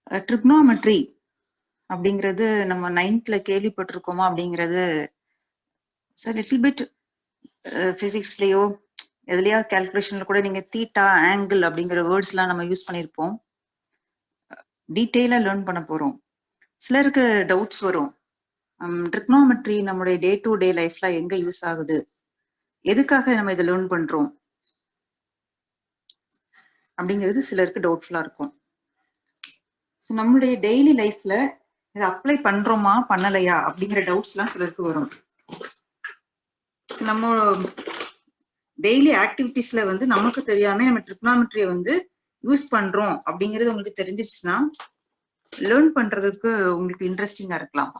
Trigonometry அப்படிங்கிறது நம்ம 9th கேள்விப்பட்டிருக்கோமா அப்படிங்கிறது லிட்டில் பிட் பிசிக்ஸ்லயோ எதுலயா கால்குலேஷன்ல கூட நீங்க தீட்டா ஆங்கிள் அப்படிங்கிற வேர்ட்ஸ் எல்லாம் நம்ம யூஸ் பண்ணியிருப்போம். டீட்டெயிலா லேர்ன் பண்ண போறோம். சிலருக்கு டவுட்ஸ் வரும், ட்ரிக்னோமெட்ரி நம்மளுடைய டே டு டே லைஃப்ல எங்க யூஸ் ஆகுது, எதுக்காக நம்ம இதை லேர்ன் பண்றோம் அப்படிங்கிறது சிலருக்கு டவுட்ஃபுல்லா இருக்கும். நம்மளுடைய டெய்லி லைஃப்ல இதை அப்ளை பண்றோமா பண்ணலையா அப்படிங்கிற டவுட்ஸ் எல்லாம் சிலருக்கு வரும். நம்ம டெய்லி ஆக்டிவிட்டிஸ்ல நமக்கு தெரியாம நம்ம ட்ரிக்னாமெட்ரியை யூஸ் பண்றோம் அப்படிங்கிறது உங்களுக்கு தெரிஞ்சிருச்சுன்னா லேர்ன் பண்றதுக்கு உங்களுக்கு இன்ட்ரெஸ்டிங்கா இருக்கலாம்.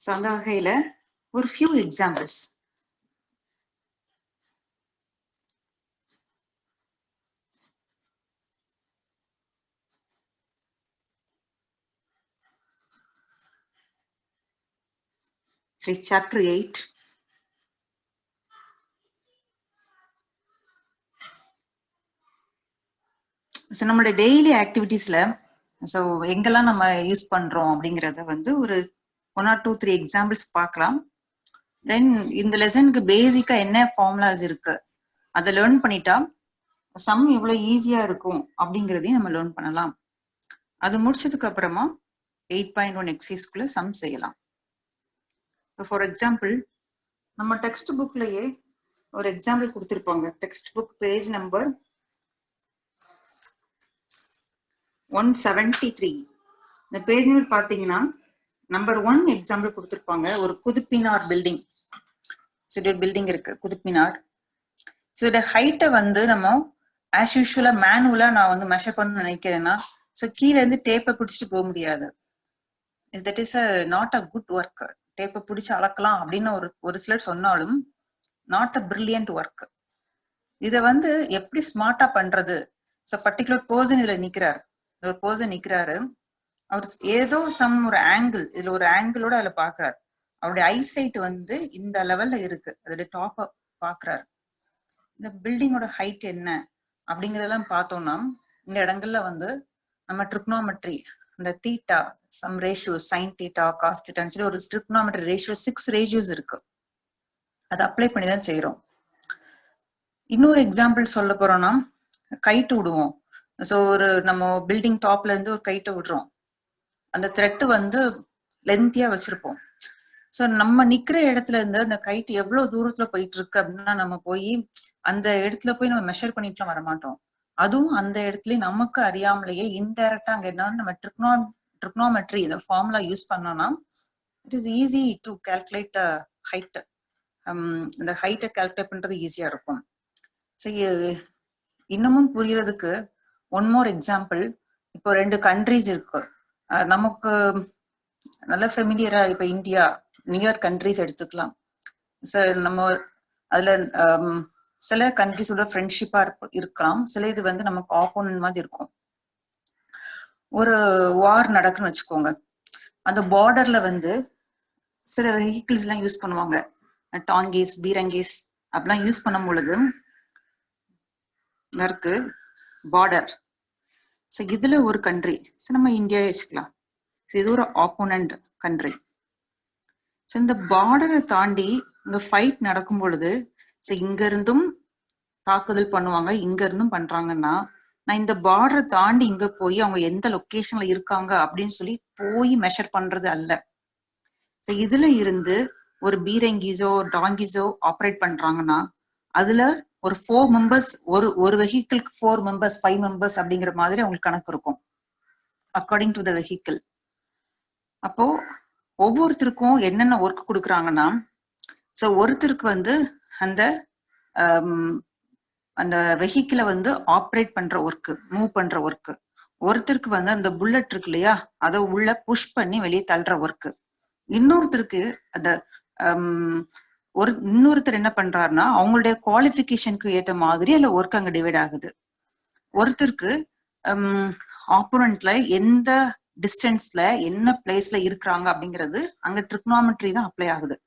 ஸோ அந்த வகையில ஒரு ஃபியூ எக்ஸாம்பிள்ஸ். Chapter 8. ஸோ நம்மளுடைய டெய்லி ஆக்டிவிட்டீஸ்ல ஸோ எங்கெல்லாம் நம்ம யூஸ் பண்றோம் அப்படிங்கிறத ஒரு 1 or 2, 3 எக்ஸாம்பிள்ஸ் பார்க்கலாம். தென் இந்த லெசனுக்கு பேசிக்கா என்ன ஃபார்முலாஸ் இருக்கு அதை லேர்ன் பண்ணிட்டா சம் எவ்வளவு ஈஸியா இருக்கும் அப்படிங்கிறதையும் நம்ம லேர்ன் பண்ணலாம். அது முடிச்சதுக்கு அப்புறமா 8.1 எக்ஸசைஸ்க்குள்ள சம் செய்யலாம். ஃபார் எக்ஸாம்பிள் நம்ம டெக்ஸ்ட் புக்லயே ஒரு எக்ஸாம்பிள் கொடுத்திருப்பாங்க. Text book page number 173. இந்த பேஜ் நம்பர் பாத்தீங்கன்னா நம்பர் 1 எக்ஸாம்பிள் கொடுத்திருப்பாங்க. ஒரு குதுப்பினார் பில்டிங் பில்டிங் இருக்கு, குதுப்பினார். ஸோ இதோட ஹைட்டை நம்ம ஆஸ் யூஷுவலா மேனுவலா நான் மெஷர் பண்ணணும்னு நினைக்கிறேன்னா ஸோ கீழே இருந்து டேப்பை பிடிச்சிட்டு போக முடியாது. That is not a good work. டேப்பை பிடிச்சி அளக்கலாம் அப்படின்னு ஒரு சிலர் சொன்னாலும் நாட் அ பிரில்லியன்ட் ஒர்க். இதை எப்படி ஸ்மார்ட்டா பண்றது? ஸோ பர்டிகுலர் பர்சன் இதுல நிக்கிறாரு, ஒரு பர்சன் நிக்கிறாரு. அவர் ஏதோ ஒரு ஆங்கிள், இதுல ஒரு ஆங்கிளோட அதுல பாக்குறாரு. அவருடைய ஐசைட் இந்த லெவல்ல இருக்கு, அதோட டாப்ப பாக்குறாரு. இந்த பில்டிங்கோட ஹைட் என்ன அப்படிங்கறதெல்லாம் பார்த்தோம்னா இந்த இடங்கள்ல நம்ம ட்ரிக்னோமெட்ரி, இந்த theta, some ratios, sine theta, cos தீட்டான்னு சொல்லி ஒரு ட்ரிக்னோமெட்ரி ரேஷியோ 6 ரேஷியோஸ் இருக்கு. அதை அப்ளை பண்ணி தான் செய்யறோம். இன்னொரு எக்ஸாம்பிள் சொல்ல போறோம்னா கைட்டு விடுவோம். ஸோ நம்ம பில்டிங் டாப்ல இருந்து ஒரு கைட்டை விடுறோம். அந்த த்ரெட்டு லென்த்தியா வச்சிருப்போம். ஸோ நம்ம நிக்கிற இடத்துல இருந்து அந்த கைட்டு எவ்வளவு தூரத்துல போயிட்டு இருக்கு அப்படின்னா நம்ம போய் அந்த இடத்துல போய் நம்ம மெஷர் பண்ணிட்டுலாம் வரமாட்டோம். அதுவும் அந்த இடத்துல நமக்கு அறியாமலேயே இன்டைரக்டா அங்க என்ன நம்ம ட்ரிக்னோமெட்ரி இந்த ஃபார்முலா யூஸ் பண்ணோம்னா it is easy to calculate the height. இந்த ஹைட்டை கால்குலேட் பண்றது ஈஸியா இருக்கும். ஸோ இன்னமும் புரியறதுக்கு ஒன் மோர் எக்ஸாம்பிள். இப்போ 2 கண்ட்ரிஸ் இருக்கு, நமக்கு நல்ல ஃபெமிலியரா. இப்ப இந்தியா, நியர் கண்ட்ரிஸ் எடுத்துக்கலாம். நம்ம அதுல சில கண்ட்ரிஸோட ஃப்ரெண்ட்ஷிப்பா இருக்கலாம், சில இது நமக்கு ஆப்போனன்ட் மாதிரி இருக்கும். ஒரு வார் நடக்குன்னு வச்சுக்கோங்க. அந்த பார்டர்ல சில வெஹிக்கிள்ஸ் எல்லாம் யூஸ் பண்ணுவாங்க, டாங்கிஸ், பீரங்கிஸ் அப்படிலாம் யூஸ் பண்ணும் பொழுது இருக்கு பார்டர். ஸோ இதுல ஒரு கண்ட்ரி, நம்ம இந்தியா வச்சுக்கலாம். இது ஒரு ஆப்போனன்ட் கண்ட்ரி. ஸோ இந்த பார்டரை தாண்டி இங்க ஃபைட் நடக்கும் பொழுது இங்க இருந்தும் தாக்குதல் பண்ணுவாங்க, இங்க இருந்தும் பண்றாங்கன்னா நான் இந்த பார்டரை தாண்டி இங்க போய் அவங்க எந்த லொகேஷன்ல இருக்காங்க அப்படின்னு சொல்லி போய் மெஷர் பண்றது அல்ல. ஸோ இதுல இருந்து ஒரு பீரங்கிஸோ டாங்கிஸோ ஆப்ரேட் பண்றாங்கன்னா அதுல ஒரு 4 மெம்பர்ஸ், ஒரு வெஹிக்கிள்க்கு 4 மெம்பர்ஸ், 5 மெம்பர்ஸ் அப்படிங்கிற மாதிரி அவங்களுக்கு கணக்கு இருக்கும் அக்கார்டிங் டு த வெஹிக்கிள். அப்போ ஒவ்வொருத்தருக்கும் என்னென்ன ஒர்க் கொடுக்குறாங்கன்னா ஸோ ஒருத்தருக்கு அந்த அந்த வெஹிக்கிளை ஆப்ரேட் பண்ற ஒர்க்கு, மூவ் பண்ற ஒர்க்கு. ஒருத்தருக்கு அந்த புல்லட் இருக்கு இல்லையா, அதை உள்ள புஷ் பண்ணி வெளியே தள்ளுற ஒர்க்கு. இன்னொருத்தருக்கு அந்த இன்னொருத்தர் என்ன பண்றாருன்னா அவங்களுடைய குவாலிஃபிகேஷனுக்கு ஏற்ற மாதிரி அதுல ஒர்க் அங்க டிவைட் ஆகுது. ஒருத்தருக்கு ஆப்போனன்ட்ல எந்த டிஸ்டன்ஸ்ல என்ன பிளேஸ்ல இருக்கிறாங்க அப்படிங்கிறது அங்க ட்ரிக்னாமெட்ரி தான் அப்ளை ஆகுது.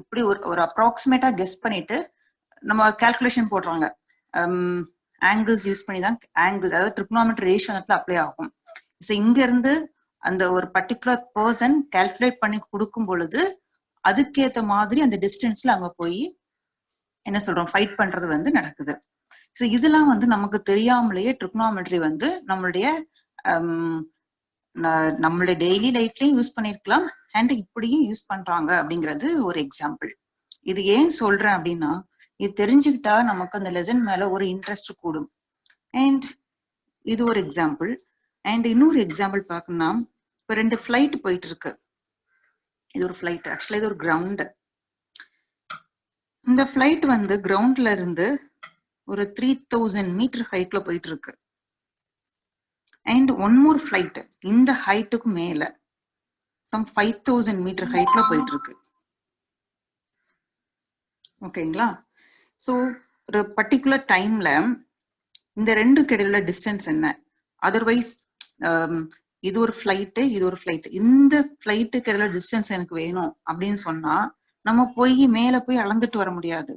இப்படி ஒரு அப்ராக்சிமேட்டா கெஸ் பண்ணிட்டு நம்ம கால்குலேஷன் போடுறாங்க. ஆங்கிள்ஸ் யூஸ் பண்ணி தான் ஆங்கிள், அதாவது ட்ரிக்னாமெட்ரி ரேஷியோ அப்ளை ஆகும். ஸோ இங்க இருந்து அந்த ஒரு பர்டிகுலர் பர்சன் கால்குலேட் பண்ணி கொடுக்கும் பொழுது அதுக்கேற்ற மாதிரி அந்த டிஸ்டன்ஸ்ல அங்க போய் என்ன சொல்றோம் ஃபைட் பண்றது வந்து நடக்குது. ஸோ இதெல்லாம் வந்து நமக்கு தெரியாமலேயே ட்ரிக்னாமெட்ரி வந்து நம்மளுடைய நம்மளுடைய டெய்லி லைஃப்லயும் யூஸ் பண்ணிருக்கலாம் அண்ட் இப்படியும் யூஸ் பண்றாங்க அப்படிங்கிறது ஒரு எக்ஸாம்பிள். இது ஏன் சொல்றேன் அப்படின்னா, இது தெரிஞ்சுக்கிட்டா நமக்கு அந்த லெசன் மேல ஒரு இன்ட்ரெஸ்ட் கூடும். அண்ட் இது ஒரு எக்ஸாம்பிள். அண்ட் இன்னொரு எக்ஸாம்பிள் பார்க்கணும்னா, இப்போ 2 ஃபிளைட் போயிட்டு இருக்கு. இது ஒரு ஃபிளைட், ஆக்சுவலா இது ஒரு கிரவுண்ட். இந்த ஃபிளைட் வந்து கிரவுண்ட்ல இருந்து ஒரு 3000 மீட்டர் ஹைட்ல போயிட்டு இருக்கு. அண்ட் ஒன் மோர் ஃபிளைட் இந்த ஹைட்டுக்கு மேல சம் 5000 மீட்டர் ஹைட்ல போயிட்டு இருக்கு. ஓகேங்களா? ஸோ ஒரு பர்டிகுலர் டைம்ல இந்த ரெண்டுக்கு இடையில டிஸ்டன்ஸ் என்ன? அதர்வைஸ் இது ஒரு ஃபிளைட்டு, இது ஒரு ஃபிளைட், இந்த ஃபிளைட்டுக்கு இடையில டிஸ்டன்ஸ் எனக்கு வேணும் அப்படின்னு சொன்னா நம்ம போய் மேல போய் அளந்துட்டு வர முடியாது.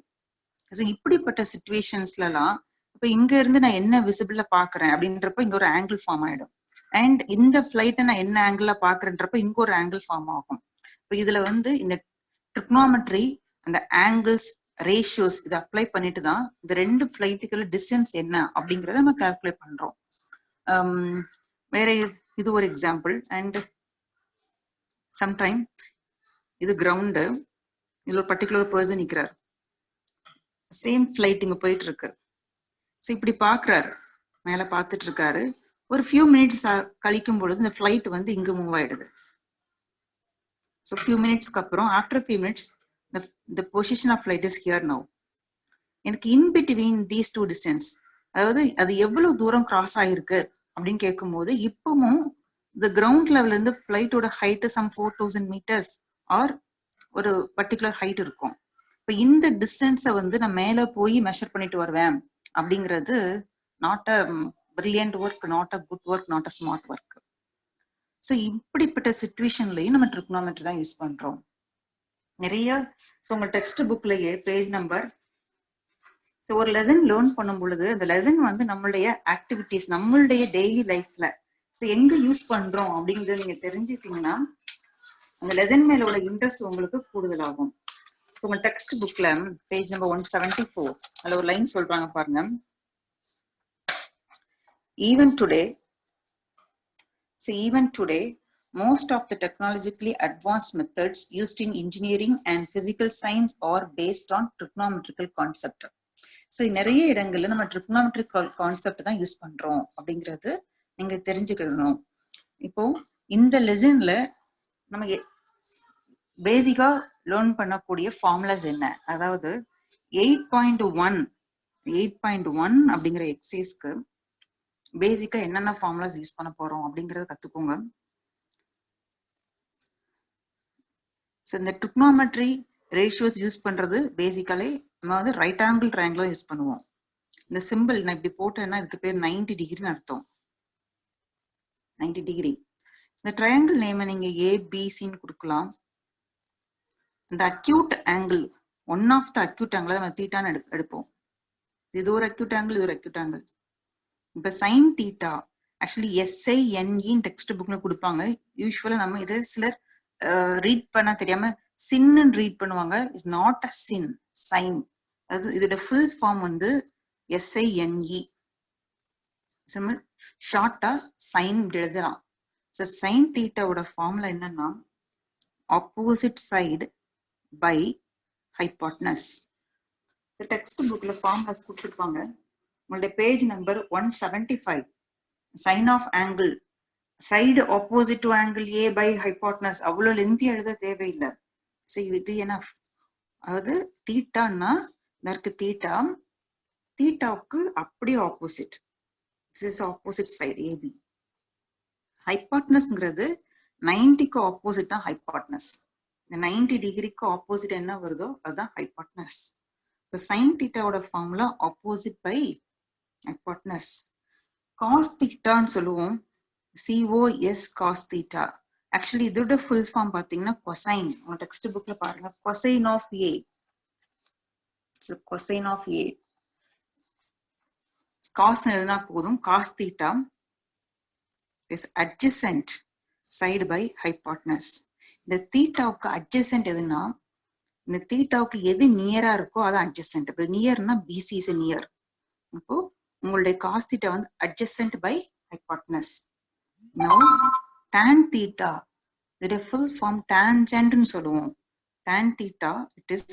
ஸோ இப்படிப்பட்ட சிச்சுவேஷன்ஸ்லாம் இப்ப இங்க இருந்து நான் என்ன விசிபிள்ல பாக்குறேன் அப்படின்றப்ப இங்க ஒரு ஆங்கிள் ஃபார்ம் ஆயிடும். அண்ட் இந்த ஃபிளைட்டை நான் என்ன ஆங்கிள் பாக்குறேன்றப்ப இங்க ஒரு ஆங்கிள் ஃபார்ம் ஆகும். இப்போ இதுல வந்து இந்த ட்ரிக்னாமெட்ரி அந்த ஆங்கிள்ஸ் ரேஷியோஸ் இதை அப்ளை பண்ணிட்டு தான் இந்த ரெண்டு ஃபிளைட்டுக்குள்ள டிஸ்டன்ஸ் என்ன அப்படிங்கறத நம்ம கால்குலேட் பண்றோம். வேற இது ஒரு எக்ஸாம்பிள். அண்ட் சம்டைம் இது கிரவுண்டு, இதுல ஒரு பர்டிகுலர் பர்சன் நிக்கிறார், சேம் ஃபிளைட் இங்க போயிட்டு இருக்கு. ஸோ இப்படி பாக்குறாரு, மேல பாத்துட்டு இருக்காரு. ஒரு ஃபியூ மினிட்ஸ் கழிக்கும் பொழுது இந்த ஃபிளைட் வந்து இங்க மூவ் ஆயிடுது. ஸோ ஃபியூ மினிட்ஸ்க்கு அப்புறம் after few minutes the position of flight is here now. எனக்கு in between these two distance, அதாவது அது எவ்வளவு தூரம் கிராஸ் ஆயிருக்கு அப்படின்னு கேட்கும் போது இப்பவும் the ground level இருந்து ஃபிளைட்டோட ஹைட் சம் 4000 meters ஆர் ஒரு பர்டிகுலர் ஹைட் இருக்கும். இப்போ இந்த டிஸ்டன்ஸை வந்து நான் மேல போய் மெஷர் பண்ணிட்டு வருவேன் அப்படிங்கிறது not a brilliant work, not a good work, not a smart work. So இப்படிப்பட்ட சிச்சுவேஷன்லயும் நம்ம ட்ரிக்னாமெட்ரி தான் யூஸ் பண்றோம் நிறைய. ஸோ உங்க டெக்ஸ்ட் புக்லயே பேஜ் நம்பர், ஸோ ஒரு லெசன் லேர்ன் பண்ணும் பொழுது அந்த லெசன் வந்து நம்மளுடைய ஆக்டிவிட்டிஸ், நம்மளுடைய டெய்லி லைஃப்ல ஸோ எங்க யூஸ் பண்றோம் அப்படிங்கறத நீங்க தெரிஞ்சுக்கிட்டீங்கன்னா அந்த லெசன் மேல உள்ள இன்ட்ரெஸ்ட் உங்களுக்கு கூடுதலாகும். ஸோ உங்க டெக்ஸ்ட் புக்ல பேஜ் நம்பர் 174 அதுல ஒரு லைன் சொல்றாங்க பாருங்க. Even today, most of the technologically advanced methods used in engineering and physical science are based on trigonometrical concept. So நிறைய இடங்கள்ல நம்ம trigonometrical concept தான் யூஸ் பண்றோம் அப்படிங்கிறது நீங்க தெரிஞ்சுக்கணும். இப்போ இந்த லெசன்ல நம்ம பேசிக்கா லேர்ன் பண்ணக்கூடிய ஃபார்முலாஸ் என்ன, அதாவது 8.1 அப்படிங்கிற எக்ஸசைஸ்க்கு பேசிக்கா என்னென்ன ஃபார்முலாஸ் யூஸ் பண்ண போறோம் அப்படிங்கறத கத்துக்கோங்க. இந்த ட்ரிக்னாமெட்ரி ரேஷியோஸ் யூஸ் பண்றது பேசிக்கலி நம்ம வந்து ரைட் ஆங்கிள் ட்ரையாங்கிள் யூஸ் பண்ணுவோம். இந்த சிம்பிள் நான் இப்படி போட்டேன்னா இதுக்கு பேர் 90 டிகிரின்னு அர்த்தம். 90 டிகிரி. இந்த ட்ரையாங்கிள் நேம் நீங்க ஏபிசின்னு கொடுக்கலாம். இந்த acute angle, one of the acute angle நம்ம தீட்டான்னு எடுப்போம். இது ஒரு அக்யூட் ஆங்கிள், இது ஒரு அக்யூட் ஆங்கிள். இப்ப sine theta actually SINE text புக்ல கொடுப்பாங்க. யூஸ்வலா நம்ம இதை சிலர் ரீட் பண்ண தெரியாம சின்னு ரீட் பண்ணுவாங்க. Is not a sin, sine. அது இதோட ஃபுல் ஃபார்ம் வந்து SINE. ஷார்ட்டா சைன் எழுதலாம். ஸோ சைன் தீட்டாவோட ஃபார்முலா என்னன்னா opposite side by hypotenuse. Text புக்ல ஃபார்முலாஸ் கொடுத்துருப்பாங்க. உங்களுடைய page number 175 sine of angle side opposite to angle A by hypotenuse. அவ்வளவு லென்த்தி எழுத தேவையில்லை. ஸோ இது எனஃப். அதாவது தீட்டான்னா இதற்கு தீட்டா, தீட்டாவுக்கு அப்படியே opposite. This is opposite side AB. ஹைபாட்னஸ்ங்கிறது 90க்கு ஆப்போசிட் தான் ஹைபாட்னஸ். இந்த 90 டிகிரிக்கு ஆப்போசிட் என்ன வருதோ அதுதான் ஹைபாட்னஸ். இப்போ சைன் தீட்டாவோட formula opposite by hypotenuse. Cos தீட்டான்னு சொல்லுவோம். COS cos theta. ஆக்சுவலி இதோட ஃபுல் ஃபார்ம் பாத்தீங்கன்னா கொசைன். உங்க டெக்ஸ்ட் புக்ல பாருங்க, cosine of A. Cosine of A. cos எழுதுனா போதும். cos theta is adjacent side by hypotenuse. இந்த தீட்டாவுக்கு adjacent எதுனா இந்த தீட்டாவுக்கு எது நியரா இருக்கோ அது adjacent. இப்போ நியர்னா BC is near. அப்போ உங்களுடைய cos theta வந்து adjacent by hypotenuse. Now tan theta இதோட full form tangent னு சொல்லுவோம். Tan theta it is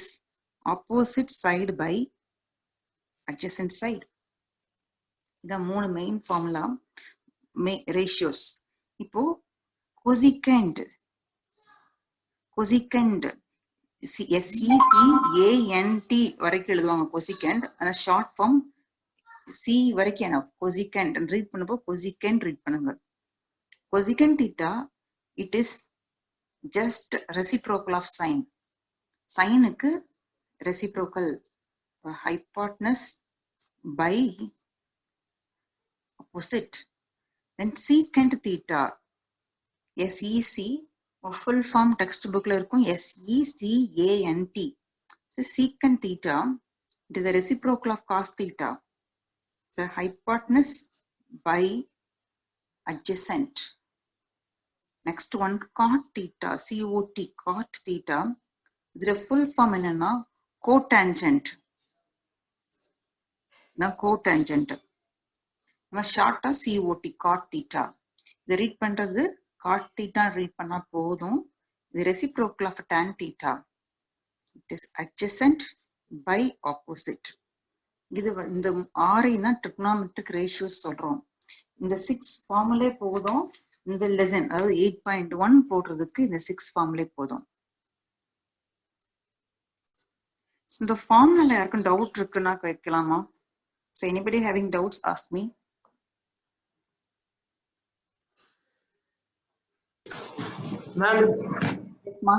opposite side by adjacent side. இந்த மூணு மெயின் ஃபார்முலா ரேஷியோஸ். இப்போ cosecant SECANT வரைக்கும் எழுதுவாங்க cosecant. ஆனா ஷார்ட் ஃபார்ம் C வரைக்கும் என்ன cosecant ரீட் பண்ணப்போ cosecant ரீட் பண்ணுங்க. cosecant theta it is just reciprocal of sin. சைனுக்கு reciprocal hypotenuse by opposite. Then secant theta SEC full form textbook la irukum SECANT. So secant theta it is a reciprocal of cos theta. So hypotenuse by adjacent. Next one cot theta COT cot theta idra full form enna cotangent. Na cotangent நம்ம ஷார்ட்டா COT cot theta இதை read பண்றது cot theta read பண்ணா போதும். இது reciprocal of tan theta. It is adjacent by opposite. இது இந்த ஆரைனா trigonometric ratios சொல்றோம். இந்த 6 ஃபார்முலே போதும். இந்த லெசன் அதாவது 8.1 போடுறதுக்கு இந்த 6 ஃபார்முலே போதும். இந்த ஃபார்முலால யாருக்கும் டவுட் இருக்குன்னா கேட்கலாமா? So anybody having doubts ask me. Ma'am. Yes, ma.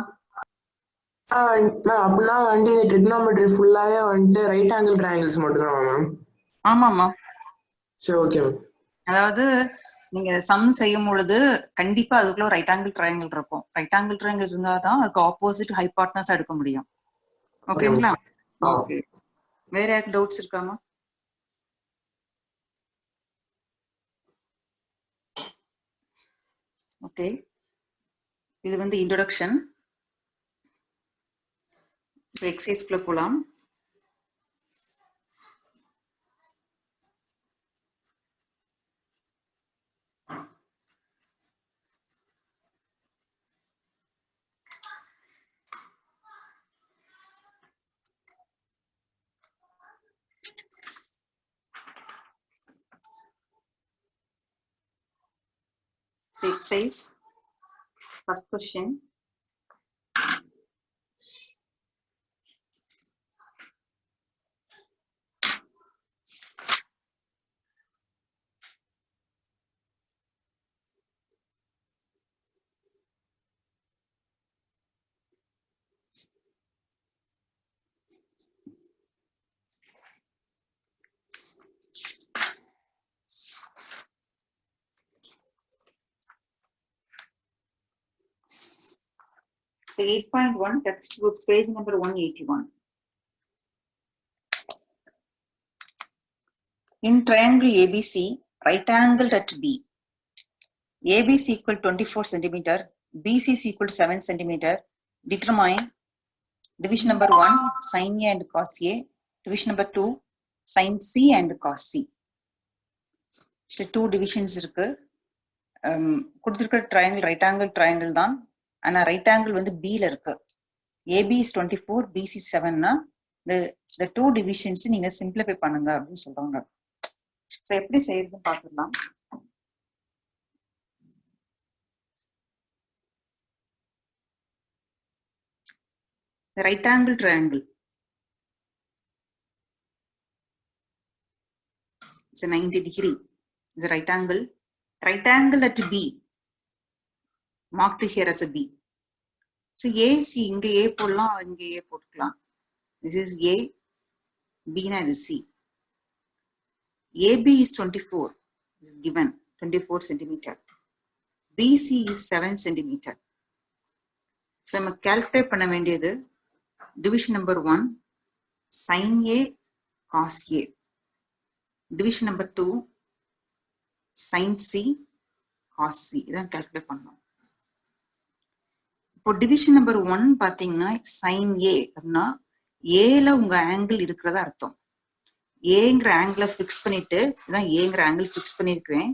Ma'am, அப்படின்னா வந்து இந்த trigonometry ஃபுல்லாவே வந்து ரைட் ஆங்கிள் ட்ரையாங்கிள்ஸ் மட்டும் தான் மேம்? ஆமாமா. சரி, ஓகே மேம். அதாவது நீங்க சம் செய்யும் பொழுது கண்டிப்பா அதுக்குள்ள ரைட் ஆங்கிள் ட்ரையாங்கிள் இருக்கும். ரைட் ஆங்கிள் ட்ரையாங்கிள் இருந்தாதான் அதுக்கு ஆப்போசிட் ஹைபார்ட்னஸ் எடுக்க முடியும். ஓகேங்களா? ஓகே. வேற யாருக்கு டவுட்ஸ் இருக்காமா? ஓகே, இது வந்து இன்ட்ரோடக்ஷன். எக்ஸசைஸ்க்குள்ள போலாம். Exercise first question. So 8.1 textbook page number 181. In triangle ABC, right angled at B, ABC equal 24 cm, BC is equal to 7 cm. Determine division number 1 sin A and cos A, division number 2 sin C and cos C. So 2 divisions இருக்கு. கொடுத்திருக்கிற triangle right angle triangle தான். ஆனா right angle வந்து B ல இருக்கு. AB is 24, BC 7னா the two divisions நீங்க simplify பண்ணுங்க அப்படின்னு சொல்றாங்க. சோ எப்படி செய்யறதுன்னு பார்க்கலாம். Right angle triangle it's a 90 degree. It's a right angle at B marked here as a B. So AC இங்க A போடலாம், இங்க A போட்டுக்கலாம். This is A, B na is C. AB is 24 is given 24 centimeter. BC is 7 centimeter. So நம்ம calculate பண்ண வேண்டியது division number 1 sin A cos A. Division number 2 sin c cos c இதான் calculate பண்ணணும். இப்போ division number 1 பாத்தீங்கன்னா sin a அப்படின்னா ஏல உங்க ஆங்கிள் இருக்கிறதா அர்த்தம். ஏங்கிற ஆங்கிளை ஃபிக்ஸ் பண்ணிட்டு இதான் ஏங்கிற ஆங்கிள் ஃபிக்ஸ் பண்ணிருக்கிறேன்.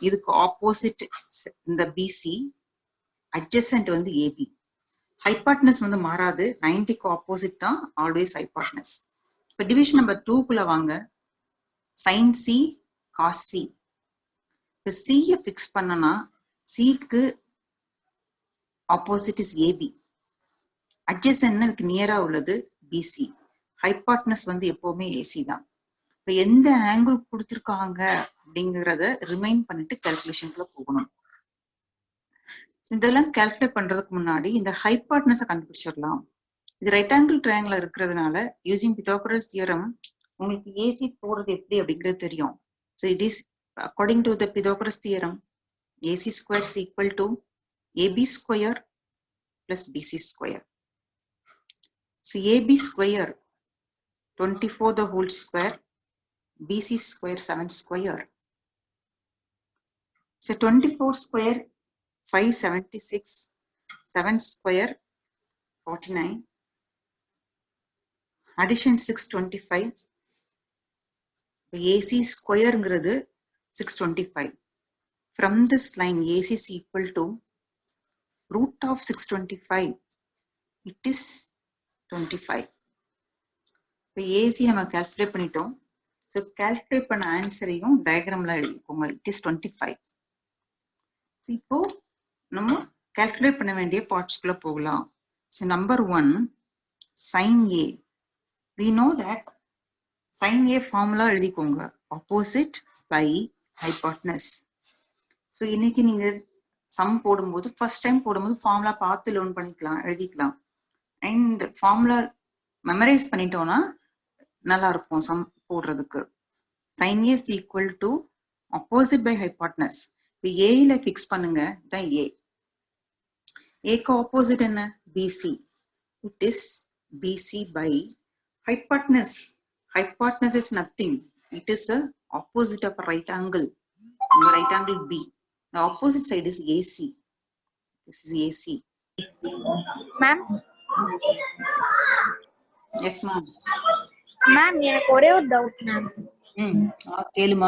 இதுக்கு ஆப்போசிட் இந்த பிசி, அட்ஜசன்ட் வந்து ஏபி. ஹைபாட்னஸ் வந்து மாறாது, 90க்கு ஆப்போசிட் தான் ஆல்வேஸ் ஹைபாட்னஸ். இப்போ டிவிஷன் நம்பர் 2குள்ள வாங்க. sin c cos c. இப்போ c-யை ஃபிக்ஸ் பண்ணனா c-க்கு ஆப்போசிட் இஸ் ஏபி. அட்ஜசன்ட் இதுக்கு நியரா உள்ளது பிசி. ஹைபாட்னஸ் வந்து எப்பவுமே ஏசி தான். இப்போ எந்த ஆங்கிள் கொடுத்துருக்காங்க அப்படிங்கிறத ரிமைண்ட் பண்ணிட்டு கால்குலேஷனுக்குள்ள போகணும். இதெல்லாம் கால்குலேட் பண்றதுக்கு முன்னாடி இந்த ஹைபாட்னஸை கண்டுபிடிச்சிடலாம். இது ரைட் ஆங்கிள் ட்ரையாங்கிள் இருக்கிறதுனால யூசிங் பித்தாகரஸ் தியரம் உங்களுக்கு ஏசி போடுறது எப்படி அப்படிங்கிறது தெரியும். So it is according to the Pythagoras theorem AC square is equal to AB square plus BC square. So AB square 24 the whole square, BC square 7 square. So 24 square 576, 7 square 49, addition 625. AC square ங்கிறது 625. From this line AC is equal to root of 625. It is 25. இப்போ AC நம்ம calculate பண்ணிட்டோம். So calculate பண்ண ஆன்சரையும் டயக்ராம்ல எழுதிக்கோங்க. It is 25. So இப்போ நம்ம calculate பண்ண வேண்டிய பார்ட்ஸ்குள்ள போகலாம். So number 1 sin A. We know that sin A formula எழுதிக்கோங்க. Opposite by hypotenuse. ஸோ இன்னைக்கு நீங்க சம் போடும்போது ஃபர்ஸ்ட் டைம் போடும்போது ஃபார்முலா பார்த்து லேர்ன் பண்ணிக்கலாம், எழுதிக்கலாம். அண்ட் ஃபார்முலா மெமரைஸ் பண்ணிட்டோம்னா நல்லா இருக்கும் சம் போடுறதுக்கு. sin A is equal to opposite by hypotenuse. இப்போ ஏல ஃபிக்ஸ் பண்ணுங்க, தான் ஏ. ஏக்கு ஆப்போசிட் என்ன? BC. It is BC by hypotenuse. Hypotenuse is nothing. It is a opposite of a right angle. Right angle B. The opposite side is AC. This is AC. Ma'am. Yes, ma'am. Ma'am எனக்கு ஒரே ஒரு doubt ma'am. கேளுமா.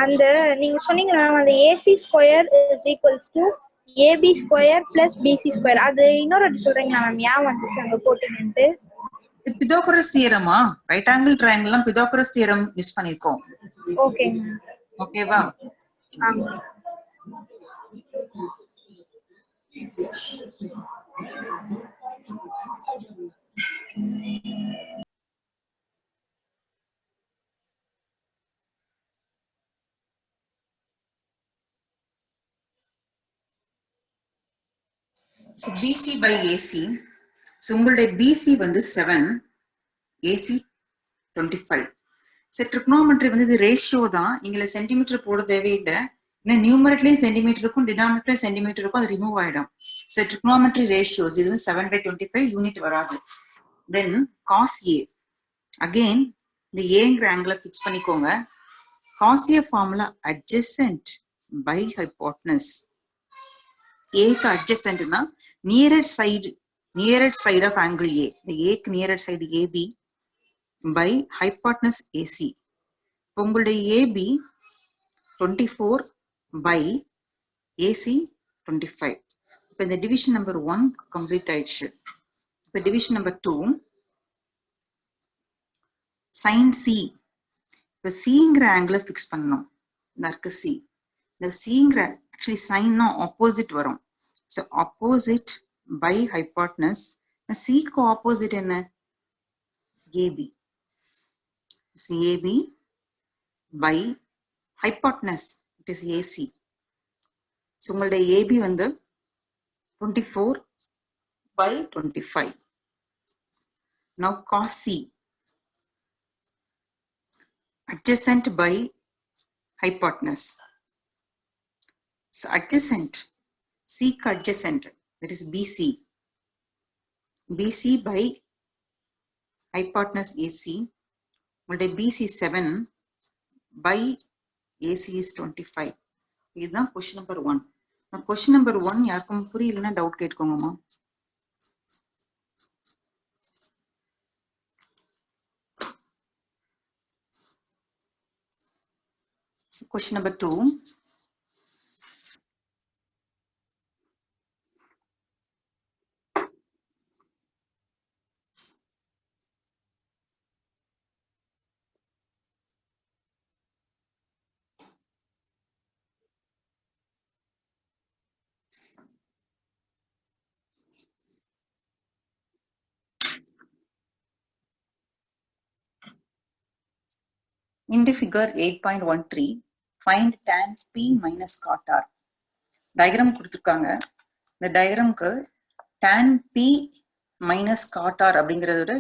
அந்த நீங்க சொன்னீங்க ma'am அந்த AC square is equals to AB square plus BC square. அது இன்னொரு சொல்றீங்களா மேம்? ஏன் வந்துச்சு அங்க போட்டீங்கன்ட்டு? பித்தாகரஸ் தியரமா? ரைட் ஆங்கிள் ட்ரையாங்கிள்லாம் பித்தாகரஸ் தியரம் யூஸ் பண்ணிருக்கோம். ஓகே. ஓகேவா? ஆமா. So BC by AC. So உங்களுடைய BC வந்து 7, AC 25. So trigonometry வந்து இது ரேஷியோ தான். இங்க சென்டிமீட்டர் போட தேவையில்லை. இன்னும் நியூமரேட்டர்லயும் சென்டிமீட்டர் இருக்கும், டினாமினேட்டர்லயும் சென்டிமீட்டர் இருக்கும், அது ரிமூவ் ஆயிடும். So trigonometry ratios இது வந்து 7/25 யூனிட் வராது. Then cos A. Again இந்த ஏங்கிற ஆங்கிளை ஃபிக்ஸ் பண்ணிக்கோங்க. cos A formula adjacent by hypotenuse. ஏக்கு அட்ஜசன்ட்னா nearest side of angle A. இந்த ஏக்கு nearest side AB by hypotenuse AC. உங்களுடைய ஏபி 24 பை ஏசி 25. இப்போ இந்த டிவிஷன் நம்பர் 1 கம்ப்ளீட் ஆயிடுச்சு. இப்போ டிவிஷன் நம்பர் 2 sin C. இப்போ சிங்கிற ஆங்கிளை ஃபிக்ஸ் பண்ணணும். இந்த இருக்கு சி. இந்த சிங்கிற ஆக்சுவலி சைன்னா ஆப்போசிட் வரும். So opposite by hypotenuse. சிக்கு ஆப்போசிட் என்ன? AB. AB by hypotenuse it is AC. So உங்களுடைய ஏபி வந்து 24 by 25. Now cos C. Adjacent by hypotenuse. So adjacent, C adjacent, that is BC. BC by hypotenuse AC. உங்களுடைய BC 7 by AC is 25. இதுதான் question number 1. question number 1 யாருக்கும் புரியலன்னா doubt கேட்டுக்கோங்கம்மா. question number 2. In the figure 8.13, find tan P minus cot R. Diagram கொடுத்திருக்காங்க. இந்த diagramக்கு tan P minus cot R அப்படிங்கிறதோட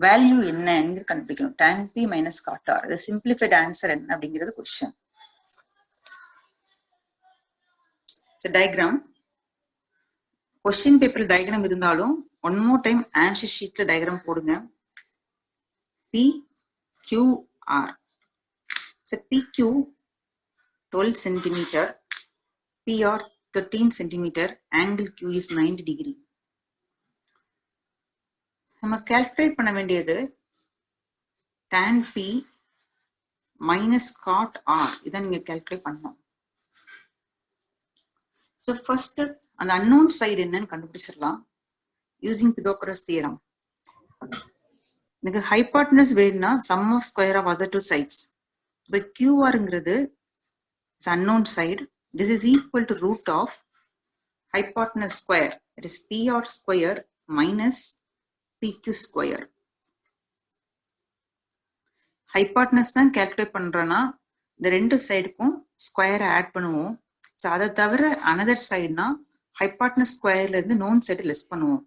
value என்னன்னு கண்டுபிடிக்கணும். tan P minus cot R. The simplified answer என்ன அப்படிங்கிறது question. So diagram. Question paper diagram இருந்தாலும் one more time answer sheetல diagram போடுங்க. P Q R. So PQ 12 centimeter, PR 13 centimeter, angle Q is 90 degree. நம்ம calculate பண்ண வேண்டியது tan P minus cot R. இதான் நீங்க calculate பண்ணணும். So first அந்த unknown side என்னன்னு கண்டுபிடிச்சிடலாம் using Pythagoras theorem. எனக்கு hypotenuse வேணும்னா sum of square of other two sides. இப்போ QR is unknown side. This is equal to root of hypotenuse square. It is PR square minus PQ square. Hypotenuse தான் calculate பண்றோம்னா இந்த ரெண்டு சைடுக்கும் square add பண்ணுவோம். So அதை தவிர another sideனா hypotenuse ஸ்கொயர்ல இருந்து known side less பண்ணுவோம்.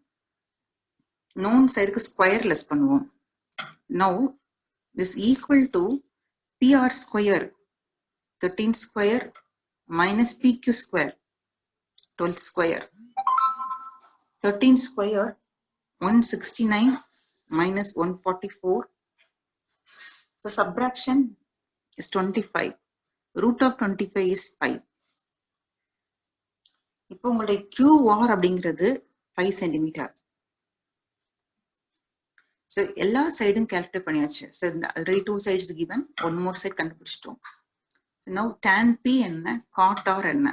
known sideக்கு ஸ்கொயர் லெஸ் பண்ணுவோம். Now this equal to PR square 13 square minus PQ square 12 square. 13 square 169 minus 144. So subtraction is 25. Root of 25 is 5. இப்போ உங்களுடைய QR அப்படிங்கிறது 5 centimeter. So எல்லா சைடும் calculate பண்ணியாச்சு. So already two sides given, one more side கண்டுபிடிச்சிட்டோம். So now tan P என்ன, cot R என்ன,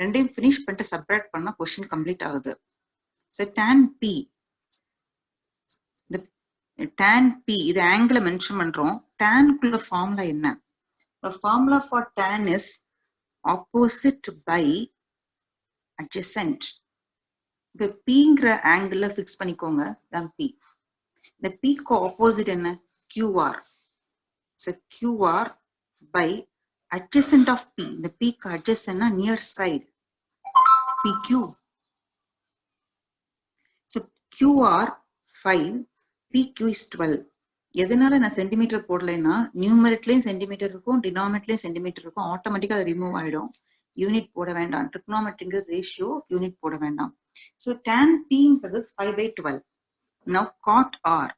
ரெண்டையும் finish பண்ணிட்டு subtract பண்ணா question complete ஆகுது. So tan P, the tan P இது angle mention பண்றோம். tan குள்ள formula என்ன? The formula for tan is opposite by adjacent. இப்போ Pங்கிற angle fix பண்ணிக்கோங்க, தான் P. The P को opposite என்ன? QR. So QR by adjacent of P. The P को adjacent na near side. PQ. So QR 5, PQ is 12. எதனால நான் centimetre போடலைன்னா நியூமரேட்டர்லயும் centimetre இருக்கும், டினாமினேட்டர்லயும் சென்டிமீட்டர் இருக்கும், ஆட்டோமேட்டிக்கா அது ரிமூவ் ஆயிடும். யூனிட் போட வேண்டாம். ட்ரிக்னாமெட்ரிங்கிற ரேஷியோ யூனிட் போட வேண்டாம். ஸோ tan Pங்கிறது 5/12. Now cot R.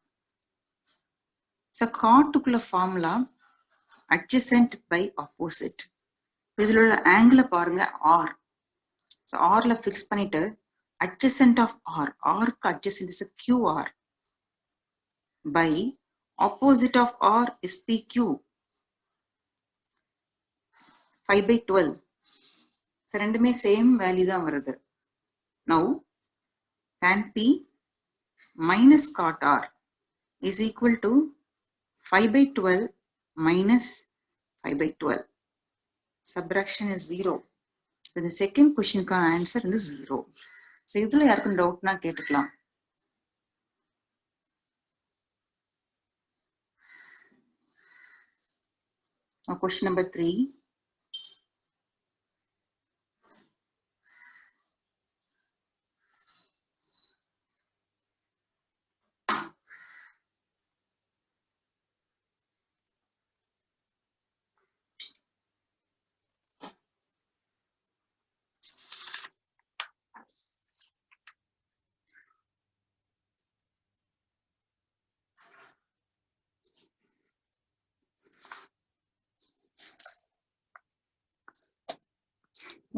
So cotக்குள்ள ஃபார்முலா adjacent by opposite. இதுல உள்ள angle பாருங்க R. So Rல fix பண்ணிட்டு adjacent of R. Rக்கு adjacent is QR by opposite of R is PQ. 5/12. So ரெண்டுமே same value தான் வருது. Now tan P minus cot R is equal to 5/12 minus 5/12. Subtraction is 0. So the second question ka answer is 0. So இதுல யாருக்கும் டவுட்னா கேட்டுக்கலாம். Now question number 3.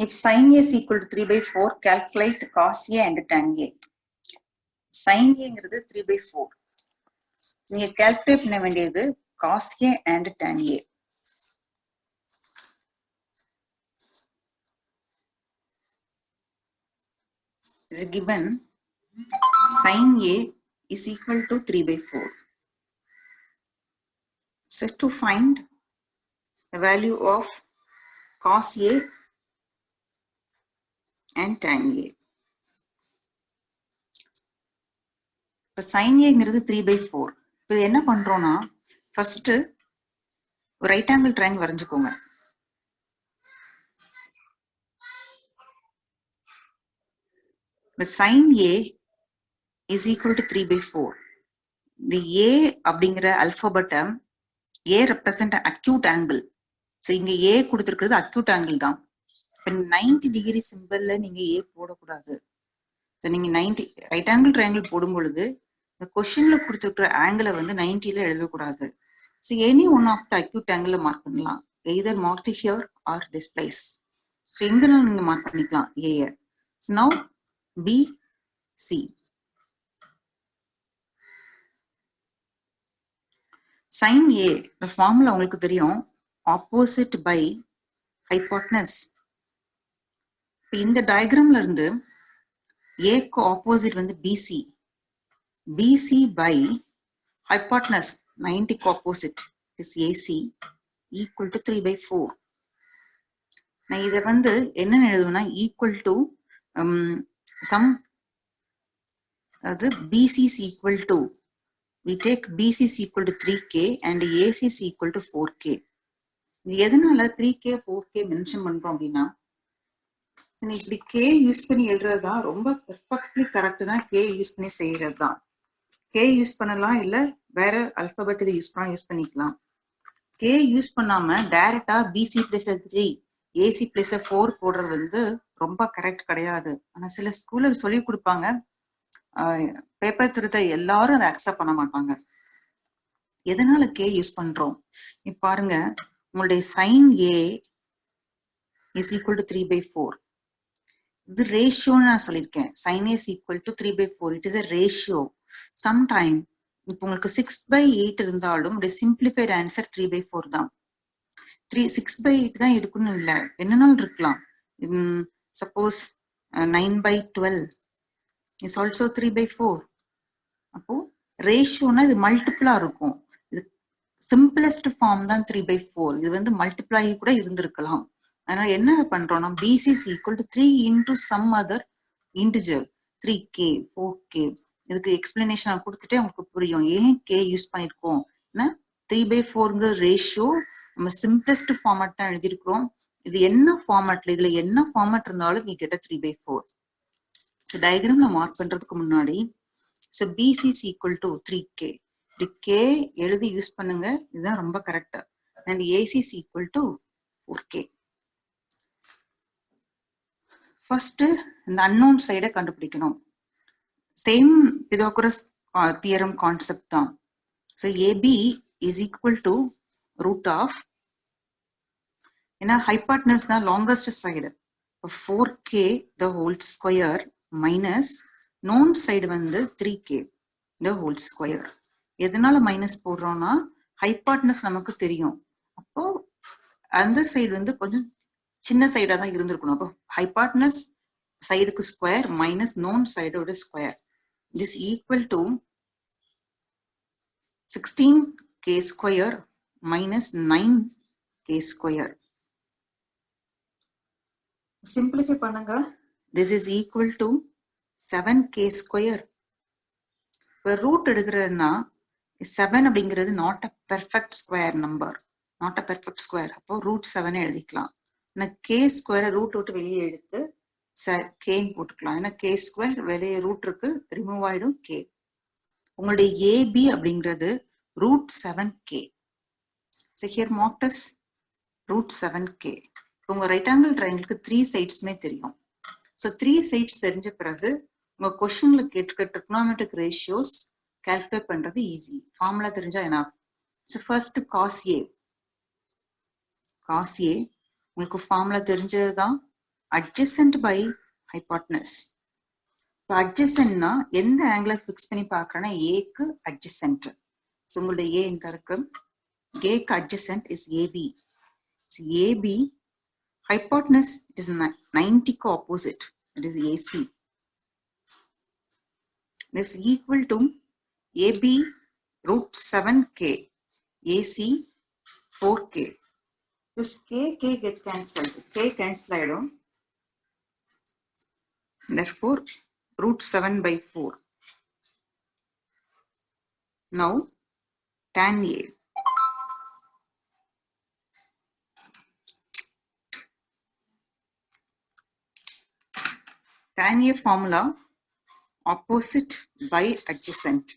If sin A is equal to 3/4, calculate cos A and tan A. Sin A ங்கிறது 3/4. நீங்க calculate பண்ண வேண்டியது cos A and tan A. Is given sin A is equal to 3/4. So to find the value of cos A and tan A. இப்போ sin A ங்கிறது 3/4. இப்போ என்ன பண்றோம்னா first ஒரு ரைட் ஆங்கிள் ட்ரையாங்கிள் வரைஞ்சுக்கோங்க. இப்போ sin A is equal to 3/4. இந்த A அப்படிங்கிற அல்பாபெட்டை A represent acute angle. So இங்க A கொடுத்துருக்கிறது acute angle தான். இப்போ 90 டிகிரி சிம்பிள்ல நீங்க A போடக்கூடாது. ஸோ நீங்க 90 ரைட் ஆங்கிள் ட்ரையாங்கிள் போடும் பொழுது இந்த கொஸ்டின்ல கொடுத்துருக்கிற ஆங்கிளை வந்து 90ல எழுதக்கூடாது. So any one of the acute angle mark பண்ணலாம். Either mark here or this place. So எங்கனாலும் நீங்க மார்க் பண்ணிக்கலாம் A. So now B C. sin A இந்த ஃபார்முலா உங்களுக்கு தெரியும், ஆப்போசிட் பை ஹைபோட்டனஸ். இந்த டயக்ராம்ல இருந்து ஏக்கு ஆப்போசிட் வந்து BC. BC by hypotenuse 90க்கு opposite is AC equal to 3/4. நான் இதை வந்து என்ன எழுதுவேன்னா equal to some அது BC is equal to, we take BC is equal to 3K and AC is equal to 4K. இது எதனால 3K 4K மென்ஷன் பண்றோம் அப்படின்னா, இப்படி K யூஸ் பண்ணி எழுதுறதுதான் ரொம்ப பெர்ஃபெக்ட்லி கரெக்ட் தான். K யூஸ் பண்ணி செய்யறது தான். K யூஸ் பண்ணலாம், இல்ல வேற அல்பாபெட் இதை யூஸ் பண்ணிக்கலாம். K யூஸ் பண்ணாம டைரக்டா BC பிளஸ் 3 AC பிளஸ் 4 போடுறது வந்து ரொம்ப கரெக்ட் கிடையாது. ஆனா சில ஸ்கூல்ல சொல்லி கொடுப்பாங்க, பேப்பர் திருத்த எல்லாரும் அதை அக்செப்ட் பண்ண மாட்டாங்க. எதனால K யூஸ் பண்றோம் இப்ப பாருங்க. உங்களுடைய sin A is equal to 3/4. இது ரேஷியோன்னு நான் சொல்லியிருக்கேன். sin A is equal to 3/4. It is a ratio. Sometime இப்போ உங்களுக்கு 6/8 இருந்தாலும் சிம்பிளிஃபைட் ஆன்சர் 3/4 தான். 6/8 தான் இருக்குன்னு இல்லை, என்னன்னாலும் இருக்கலாம். Suppose 9/12 is also 3/4. அப்போ ரேஷியோனா இது மல்டிபிளா இருக்கும். இது சிம்பிளஸ்ட் ஃபார்ம் தான் 3/4. இது வந்து மல்டிப்ளை கூட இருந்திருக்கலாம். அதனால என்ன பண்றோம்னா BC is equal to 3 into some other integer 3K 4K. இதுக்கு எக்ஸ்பிளனேஷன் கொடுத்துட்டே உங்களுக்கு புரியும் ஏன் K யூஸ் பண்ணிருக்கோம். 3/4 ரேஷியோ நம்ம சிம்பிளஸ்ட் ஃபார்மேட் தான் எழுதியிருக்கிறோம். இது என்ன ஃபார்மேட்ல, இதுல என்ன ஃபார்மேட் இருந்தாலும் we get a 3/4. டயக்ராம்ல மார்க் பண்றதுக்கு முன்னாடி so BC is equal to 3K. K எழுதி யூஸ் பண்ணுங்க, இதுதான் ரொம்ப correct. and AC is equal to 4K. First இந்த அன்னோன் சைடை கண்டுபிடிக்கணும். சேம் பிதாகோரஸ் தியரம் கான்செப்ட் தான். So AB is equal to root of, ஏன்னா ஹைபாட்னஸ் தான் longest side, 4K the whole square minus known side வந்து 3K the whole square. எதனால minus போடுறோம்னா hypotenuse நமக்கு தெரியும், அப்போ அந்த சைடு வந்து கொஞ்சம் சின்ன சைடா தான் இருந்திருக்கணும். அப்போ ஹைபாட்னஸ் சைடுக்கு ஸ்கொயர் மைனஸ் நோன் சைடோட square. This equal to 16K square minus 9K square. Simplify பண்ணுங்க. This is equal to 7K square. இப்போ ரூட் எடுக்கிறதுனா 7 அப்படிங்கிறது not a perfect square number, not a perfect square. அப்போ ரூட் 7 எழுதிக்கலாம். K ஸ்கொயரை root விட்டு வெளியே எடுத்து Kன்னு போட்டுக்கலாம். ஏன்னா K ஸ்கொயர் வெளியே ரூட் இருக்கு, ரிமூவ் ஆயிடும் K. உங்களுடைய AB அப்படிங்கிறது root 7K. So here marked as root 7K. உங்க ரைட் ஆங்கிள் ட்ரையாங்கிளுக்கு 3 சைட்ஸ்மே தெரியும். ஸோ 3 சைட்ஸ் தெரிஞ்ச பிறகு உங்க கொஸ்டின்ல கேட்க ட்ரிக்னாமெட்ரிக் ரேஷியோஸ் கால்குலேட் பண்றது ஈஸி. ஃபார்முலா தெரிஞ்சா என்ன. ஸோ ஃபர்ஸ்ட் காஸ் ஏ உங்களுக்கு ஃபார்முலா தெரிஞ்சதுதான். adjacent by hypotenuse. இப்போ adjacentனா எந்த ஆங்கிளை ஃபிக்ஸ் பண்ணி பார்க்கறேன்னா ஏக்கு adjacent. ஸோ உங்களுடைய ஏ இந்த இருக்கு, ஏக்கு adjacent is AB. So AB hypotenuse is 90 க்கு opposite, it is AC. This is equal to AB root 7k, AC 4k. This k get cancelled, k cancel ஆயிடும். Therefore root 7 by 4. Now tan A. Tan A formula opposite by adjacent.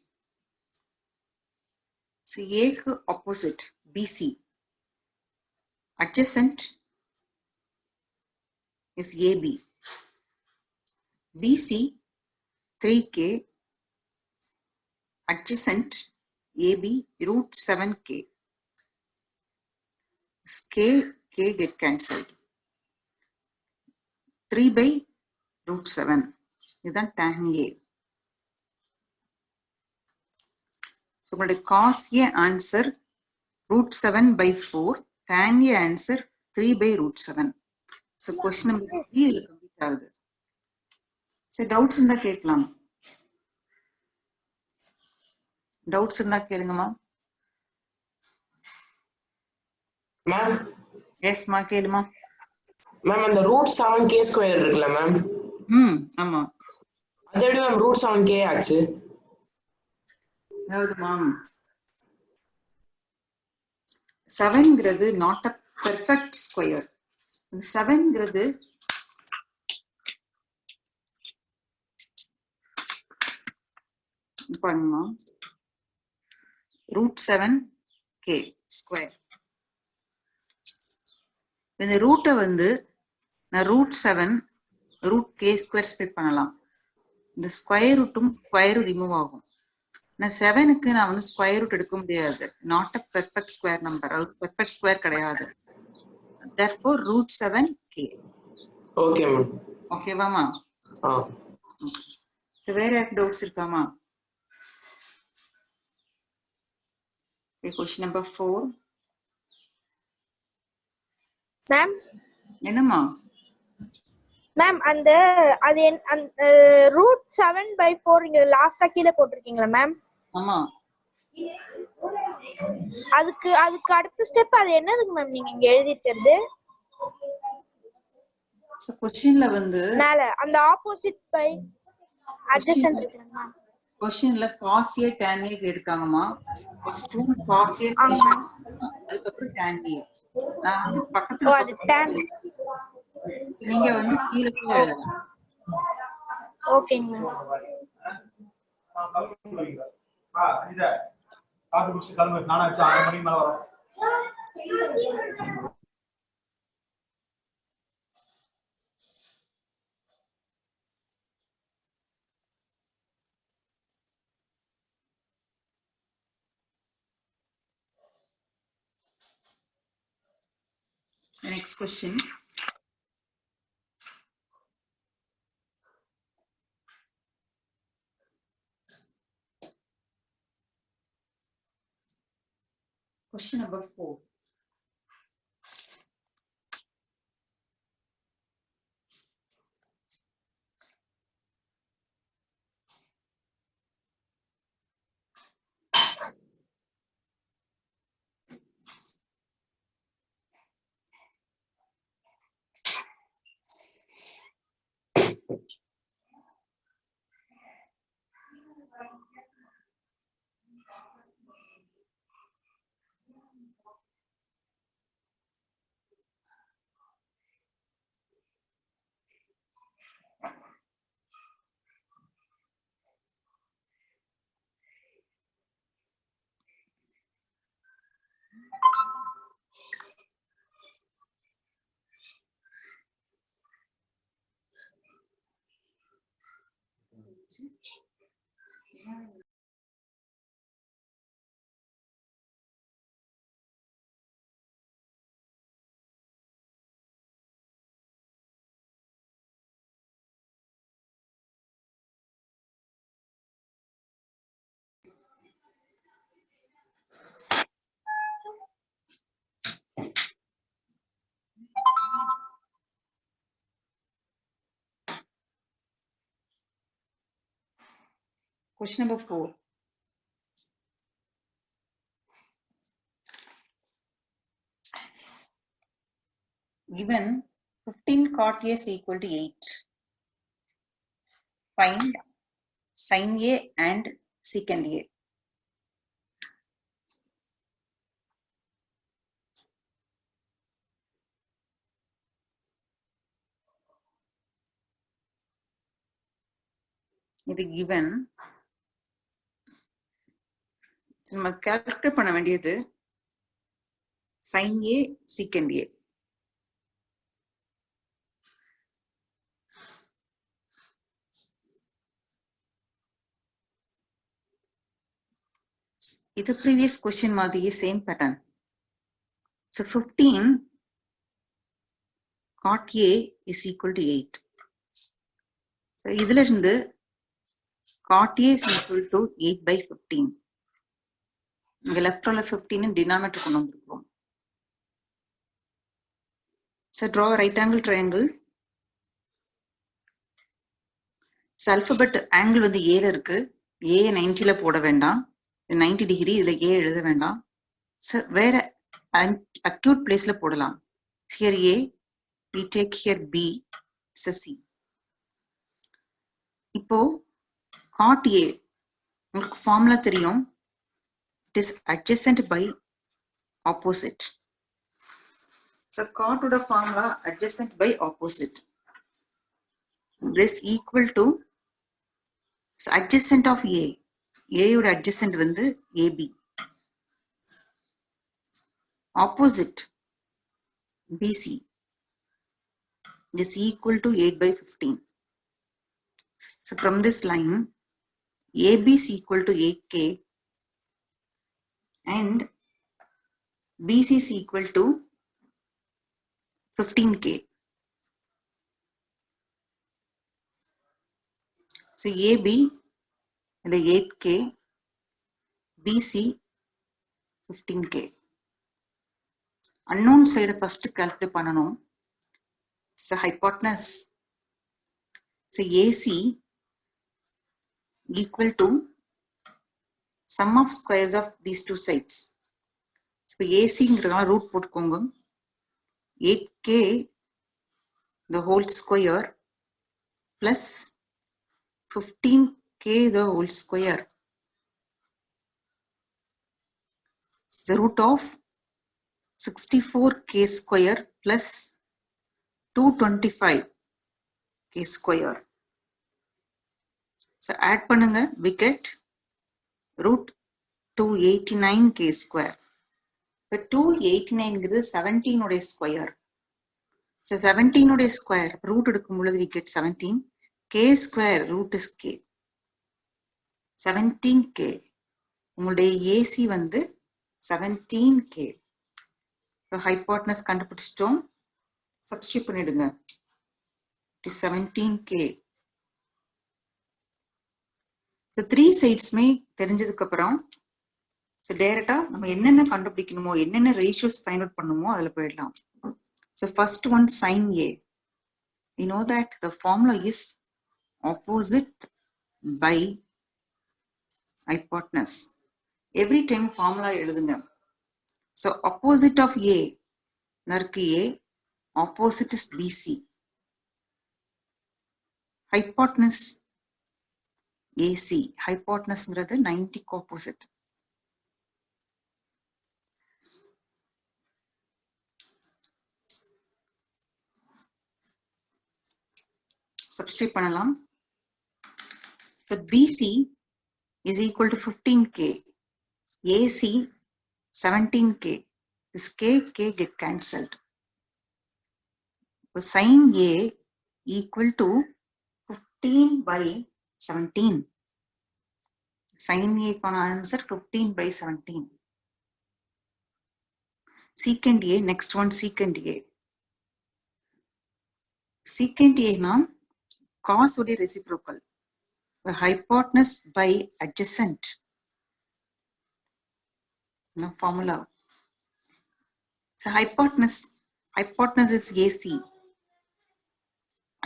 So A க்கு opposite BC. Adjacent is AB. BC 3k. Adjacent AB root 7k. This k get cancelled. 3 by root 7. இதுதான் tan A. So உங்களுடைய cos A answer root 7 by 4. Tan A answer 3 by root 7. So question number 3 இதுல complete ஆகுது. So doubts இருந்தா கேட்கலாம். Doubts இருந்தா கேளுங்கம்மா. Ma'am yes மா கேளுமா. மேம் அந்த ரூட் 7k ஸ்கொயர் இருக்குல்ல மேம், ஆமா. அது எப்படி மேம் ரூட் 7k ஆச்சு? அதாவதுமா 7ங்கிறது நாட் அ பெர்ஃபெக்ட் ஸ்கொயர். 7ங்கிறது பண்ணுமா ரூட் 7k ஸ்கொயர். இந்த ரூட்டை வந்து நான் root 7 root k square split பண்ணலாம். இந்த ஸ்கொயர் ரூட்டும் ஸ்கொயரும் ரிமூவ் ஆகும். நான் 7க்கு நான் வந்து ஸ்கொயர் ரூட் எடுக்க முடியாது, not a perfect square number, அது பெர்ஃபெக்ட் ஸ்கொயர் கிடையாது. therefore root 7k. Okay ma'am. ஓகேவாமா? சோ வேற யாருக்கு டவுட்ஸ் இருக்காமா? question number 4. மேம் என்னம்மா? மேம் அந்த அது ரூட் 7/4 இங்க லாஸ்டா கீழே போட்டிருக்கீங்களா மேம்? ஆமா. அதுக்கு அடுத்த ஸ்டெப் அது என்னதுங்க மேம் நீங்க இங்க எழுதிட்டது? சோ क्वेश्चनல வந்து மேல அந்த ஆப்போசிட் பை அட்ஜசன்ட் இருக்குங்க மேம். क्वेश्चनல cos A tan A எடுக்காங்கமா. ஃபர்ஸ்ட் cos A அதுக்கு அப்புறம் tan A. நான் வந்து பக்கத்துல அது tan. நீங்க வந்து கீழ எழுதலாம். ஓகேங்க மேம். இத காட்டு குடிச்சு கிளம்பு, நானா 6 மணிக்கு மேல வரோம். The next question. Question number 4. Question number 4. Given 15 cot A is equal to 8. Find sin A and secant A. இது given. நம்ம calculate பண்ண வேண்டியது sin A secant A. இது previous question மாதிரியே same pattern. So 15 cot A is equal to 8. So இதுல இருந்து cot A is equal to 8 by 15. இங்க left உள்ள 15 denominator கொண்டு வந்திருக்கோம். So draw a right angle triangle. So alphabet angle வந்து A ல இருக்கு. A 90 ல போட வேண்டாம். 90 degree இதுல A எழுத வேண்டாம். So வேற acute place ல போடலாம். Here A, we take here B, so C. இப்போ cot A உங்களுக்கு formula தெரியும். It is adjacent by opposite. So cot ஓட formula adjacent by opposite. This equal to so adjacent of A. A ஓட adjacent வந்து AB. Opposite BC is equal to 8 by 15. So from this line, AB is equal to 8K and BC is equal to 15K. So AB and 8K, BC 15K. Unknown side first calculate பண்ணனும். So hypotenuse. So AC equal to sum of squares of these two sides. So AC ங்கிறதால root போட்டுக்கோங்க. 8K the whole square plus 15K the whole square. The root of 64K square plus 225K square. So add பண்ணுங்க, we get root 289K square. But 289 is 17 உடைய square. So 17 உடைய square root எடுக்கும் பொழுது we get 17. K square root is K. 17K. உங்களுடைய AC வந்து 17K. So hypotenuse கண்டுபிடிச்சிட்டோம். Substitute பண்ணிடுங்க. It is 17K. So 3 sidesமே தெரிஞ்சதுக்கு அப்புறம் so டைரக்டா நம்ம என்னென்ன கண்டுபிடிக்கணுமோ என்னென்ன ratios find out பண்ணுமோ அதுல போயிடலாம். So first one sin A. We know that the formula is opposite by hypotenuse. Every time formula எழுதுங்க. So opposite of A நறுக்கு A, opposite is BC. Hypotenuse AC. Hypotenuse ங்கிறது 90 opposite. Substitute பண்ணலாம். So BC is equal to 15K. AC 17K. This K get cancelled. So sin A equal to 15 by 17. Sin A க்கான answer 15 by 17. Secant A, next one secant A. Secant A na cos உடைய reciprocal. Hypotenuse by adjacent. No formula. So hypotenuse is AC.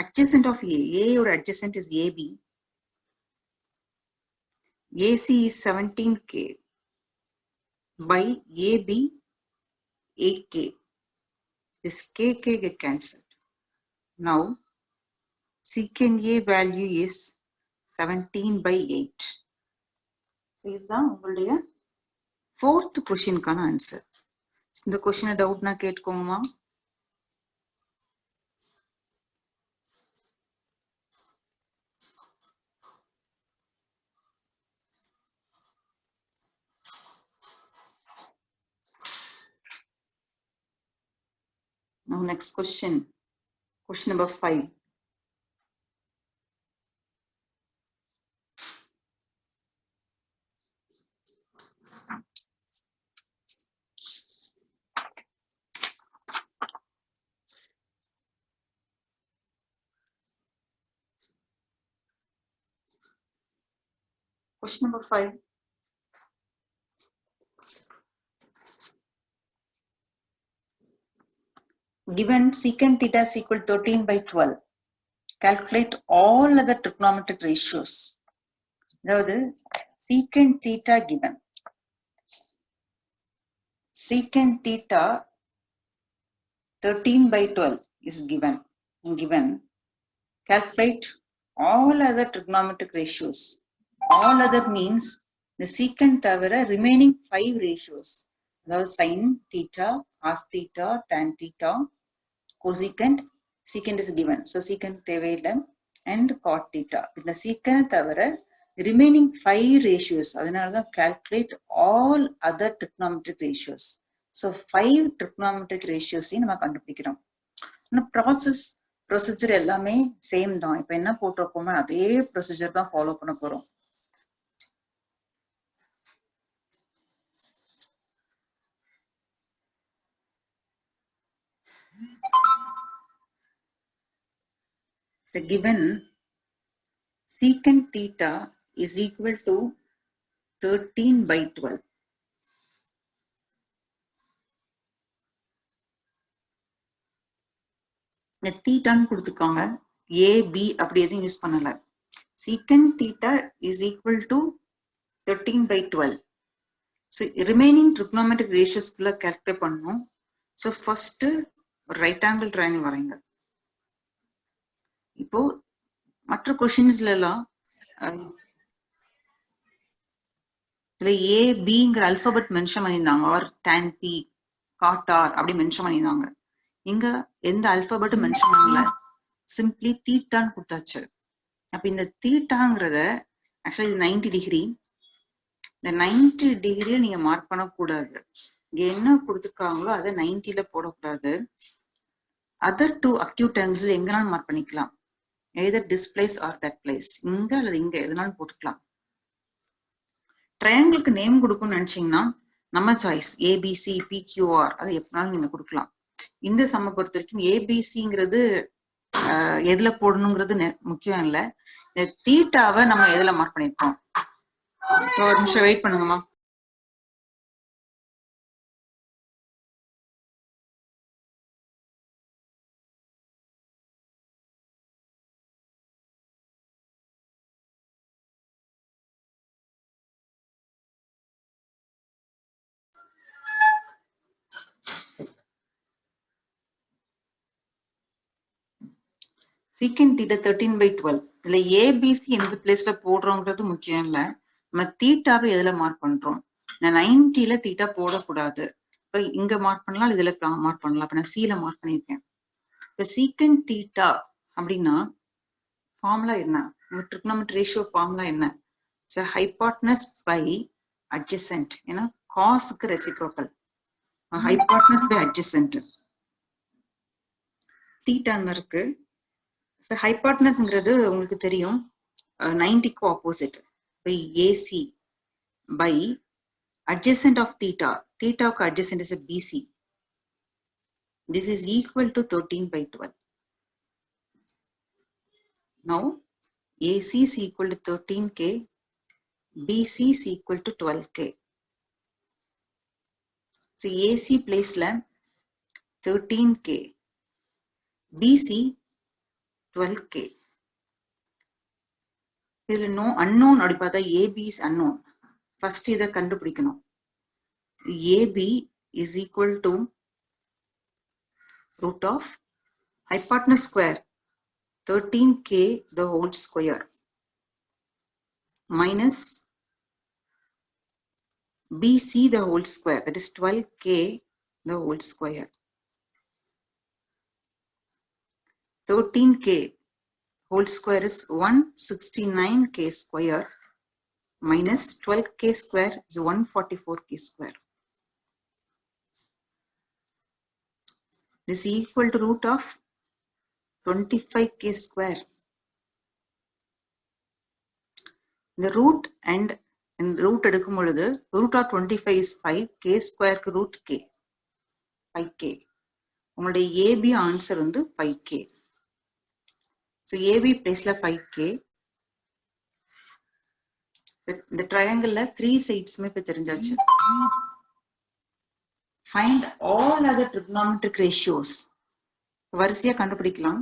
Adjacent of A or adjacent is AB. AC is 17K by AB 8K. This KK get cancelled. Now secant A value is 17 by 8. So இதுதான் உங்களுடைய fourth questionக்கான answer. இந்த கொஸ்டினை டவுட்னா கேட்டுக்கோங்கம்மா. Now next question. Question number 5. Question number 5. Given secant theta is equal to 13 by 12. Calculate all other trigonometric ratios. அதாவது secant theta given. Secant theta 13 by 12 is given. Calculate all other trigonometric ratios. All other means the secant தவிர remaining 5 ratios. அதாவது sin theta, cos theta, tan theta, cosecant, secant is given. So secant தேவையில்லை and cot theta. இந்த secant தவிர remaining 5 ratios. அதனாலதான் calculate all other trigonometric ratios. So 5 trigonometric ratios நம்ம கண்டுபிடிக்கிறோம். Procedure எல்லாமே same தான். இப்ப என்ன போட்டிருக்கோமோ அதே ப்ரொசீஜர் தான் ஃபாலோ பண்ண போறோம். So given secant theta is equal to 13 by 12. தீட்டான்னு கொடுத்துருக்காங்க. A, B அப்படி எதுவும் யூஸ் பண்ணல. secant theta is equal to 13 by 12. So remaining trigonometric ratios குள்ள calculate பண்ணணும். So first right angle triangle வரைங்க. இப்போ மற்ற கொஸ்டின்ஸ்ல எல்லாம் இதுல A, Bங்கிற அல்பாபெட் மென்ஷன் பண்ணியிருந்தாங்க. or tan P, cot R அப்படி மென்ஷன் பண்ணியிருந்தாங்க. இங்க எந்த அல்பாபெட்டும் மென்ஷன் பண்ணல. சிம்பிளி தீட்டான்னு கொடுத்தாச்சு. அப்ப இந்த தீட்டாங்கிறத ஆக்சுவலி இது 90 டிகிரி. இந்த 90 டிகிரியில நீங்க மார்க் பண்ணக்கூடாது. இங்க என்ன கொடுத்துருக்காங்களோ அதை 90ல போடக்கூடாது. அதர் 2 அக்யூட் ஆங்கிள்ஸ்ல எங்கனாலும் மார்க் பண்ணிக்கலாம். either this place or that place. இங்க அல்லது இங்க எதுனாலும் போட்டுக்கலாம். ட்ரையாங்கிளுக்கு நேம் கொடுக்கணும்னு நினைச்சீங்கன்னா நம்ம சாய்ஸ் ABC, PQR அதை எப்பனாலும் நீங்க கொடுக்கலாம். இந்த சம்ம பொறுத்த வரைக்கும் ஏபிசிங்கிறது எதுல போடணுங்கிறது முக்கியம் இல்லை. இந்த தீட்டாவை நம்ம எதுல மார்க் பண்ணிருக்கோம். ஒரு நிமிஷம் வெயிட் பண்ணுங்கம்மா. secant theta 13 by 12. இதுல ஏபிசி எந்த பிளேஸ்ல போடுறோங்கிறது முக்கியம் இல்ல. நம்ம தீட்டாவை எதுல மார்க் பண்றோம். நான் 90ல தீட்டா போடக்கூடாது. இப்ப இங்க மார்க் பண்ணலாம், இதுல மார்க் பண்ணலாம். அப்ப நான் சில மார்க் பண்ணிருக்கேன். இப்ப secant theta அப்படின்னா ஃபார்முலா என்ன? trigonometric ratio ஃபார்முலா என்ன? hypotenuse by adjacent. ஏன்னா காஸ்க்கு ரெசிப்ரோக்கல். hypotenuse by adjacent. தீட்டான்னு இருக்கு. ஹைபாட்னஸ்ங்கிறது உங்களுக்கு தெரியும் 90க்கு opposite. By AC by adjacent of theta. தீட்டாவுக்கு adjacent is BC. This is equal to 13 by 12. Now AC is equal to 13K, BC is equal to 12K. So AC பிளேஸ்ல 13K, PC 12K. இதுல no unknown அப்படி பார்த்தா AB is unknown. First இதை கண்டுபிடிக்கணும். AB is equal to root of hypotenuse square 13k the whole square minus BC the whole square, that is 12k the whole square. 13k whole square is 169k square minus 12k square is 144k square. This is equal to root of 25k square. The root and in root எடுக்கும் பொழுது root of 25 is 5, k square க்கு root k, 5k. உங்களுடைய AB answer வந்து 5k. So AB பிளேஸ்ல 5k. இந்த ட்ரையாங்கிள்ல 3 சைட்ஸ்மே இப்ப தெரிஞ்சாச்சு. Find all other trigonometric ratios. வரிசையா கண்டுபிடிக்கலாம்.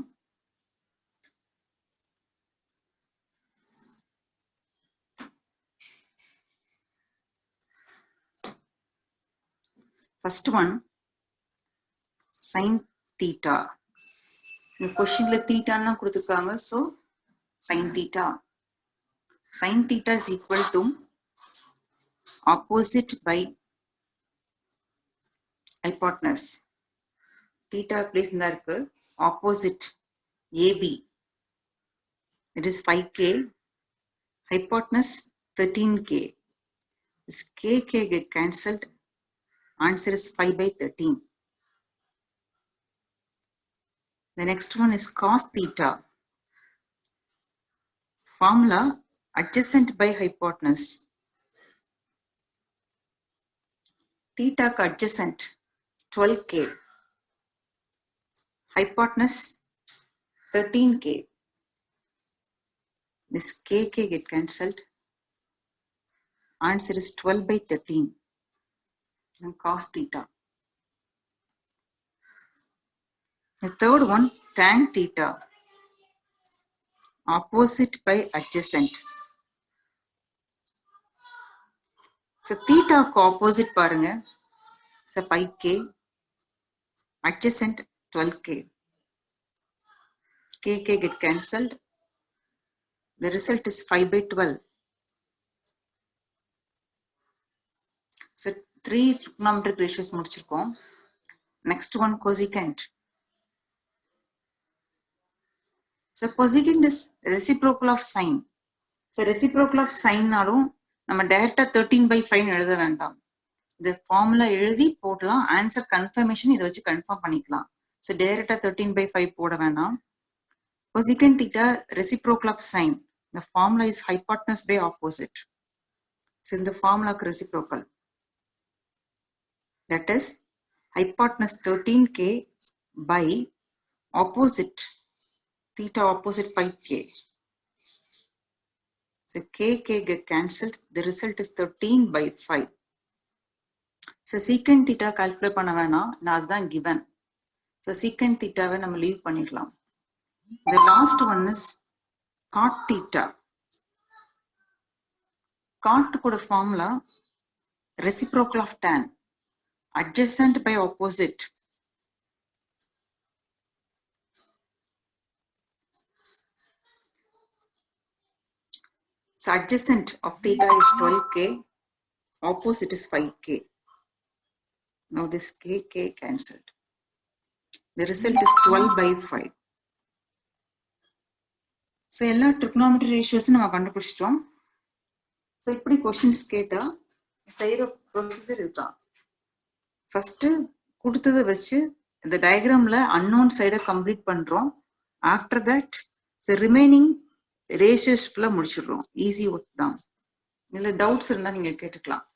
First one, sin theta. இந்த கொஸ்டின்ல தீட்டான்னா கொடுத்துருக்காங்க. So sin theta. Sin theta is equal to opposite by hypotenuse. Theta place in the opposite AB. It is 5k. Hypotenuse 13k. This k get cancelled. Answer is 5 by 13. The next one is cos theta. Formula adjacent by hypotenuse. Theta adjacent 12k. Hypotenuse 13k. This k get cancelled. Answer is 12 by 13. And cos theta. The third one, tan theta. Opposite by adjacent. So theta को opposite பாருங்க. So 5k. Adjacent 12k. k get cancelled. The result is 5 by 12. So 3 trigonometric ratios முடிச்சிருக்கோம். Next one, cosecant. So cosecant is reciprocal of sine. So reciprocal of sine நாலும் நம்ம டைரக்டா 13 by 5 எழுத வேண்டாம். இந்த formula எழுதி போடலாம். ஆன்சர் கன்ஃபர்மேஷன் இதை வச்சு கன்ஃபார்ம் பண்ணிக்கலாம். So டைரக்டா 13 by 5 போட வேண்டாம். Cosecant theta reciprocal of sine. The formula is hypotenuse by opposite. So இந்த ஃபார்முலாக்கு reciprocal. That is hypotenuse 13k by opposite theta opposite 5k. So k get cancelled. The result is 13 by 5. So secant theta calculate பண்ண வேணாம். நான் அதுதான் given. So secant theta வை நம்ம leave பண்ணிடலாம். The last one is cot theta. Cot கூட formula reciprocal of tan. Adjacent by opposite. So adjacent of theta is 12k. Opposite is 5k. Now this k cancelled. The result is 12 by 5. So எல்லா trigonometry ratios நம்ம கண்டுபிடிச்சிட்டோம். So இப்படி questions கேட்டா செய்யற procedure இதுதான். First கொடுத்ததை வச்சு இந்த டயக்ராம்ல unknown சைட கம்ப்ளீட் பண்றோம். After that the remaining ratios ஃபுல்லா முடிச்சிடுறோம். ஈஸி ஒர்க் தான். இதுல டவுட்ஸ் இருந்தா நீங்க கேட்டுக்கலாம்.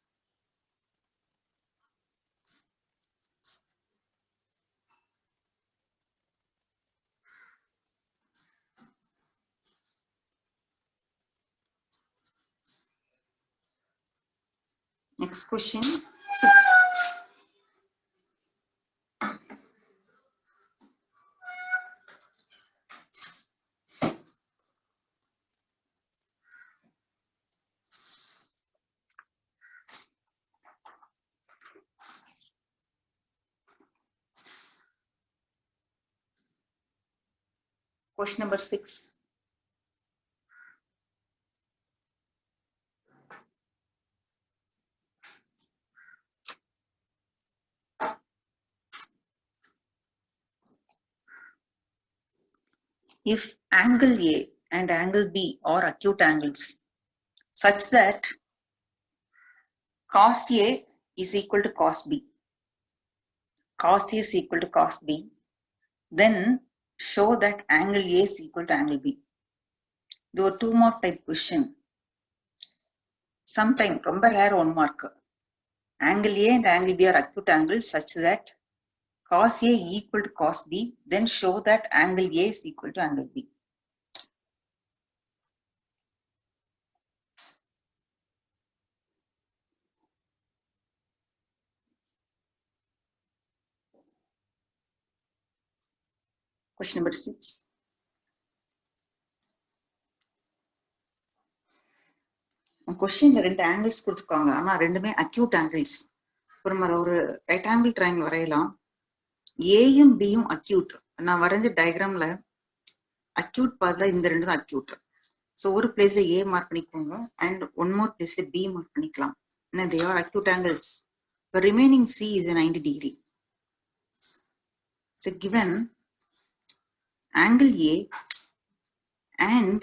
Next question. Question number 6. If angle A and angle B are acute angles such that cos A is equal to cos B, cos A is equal to cos B, then show that angle A is equal to angle B. There were 2 more type question. Sometime ரொம்ப rare 1 mark. Angle A and angle B are acute angles such that cos A equal to cos B, then show that angle A is equal to angle B. Question number 6. கொஸ்டின்ல 2 angles கொடுத்துருக்காங்க. ஆனா ரெண்டுமே acute angles. ஒரு right angle triangle வரையலாம். ஏயும் பியும் acute. நான் வரைஞ்ச டயக்ராம்ல அக்யூட் பார்த்தா இந்த ரெண்டும் அக்யூட். ஸோ ஒரு பிளேஸ்ல ஏ மார்க் பண்ணிக்கோங்க அண்ட் 1 more பிளேஸ்ல பி மார்க் பண்ணிக்கலாம். they are acute angles. The remaining C is a 90 degree. So given angle A and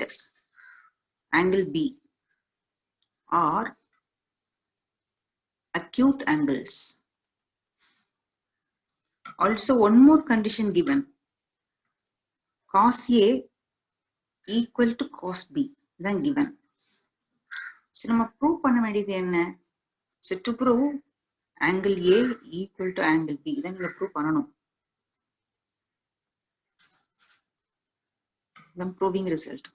angle B are acute angles. Also, 1 more condition given. Cos A equal to cos B then given. So, நம்ம prove பண்ண வேண்டியது என்ன? So, to prove angle A equal to angle B then we prove பண்ணணும். Then proving result.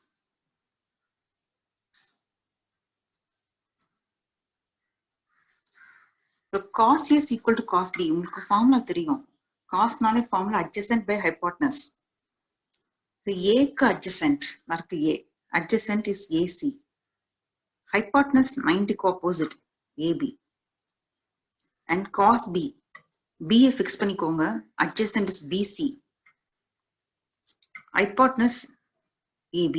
So, cos A is equal to cos B. உங்களுக்கு formula தெரியும். Cosனாலே formula adjacent by hypotenuse. So, A க்கு adjacent, mark A. Adjacent is AC. Hypotenuse 90 க்கு opposite, AB. And cos B. B fix பண்ணிக்கோங்க. Adjacent is BC. Hypotenuse AB.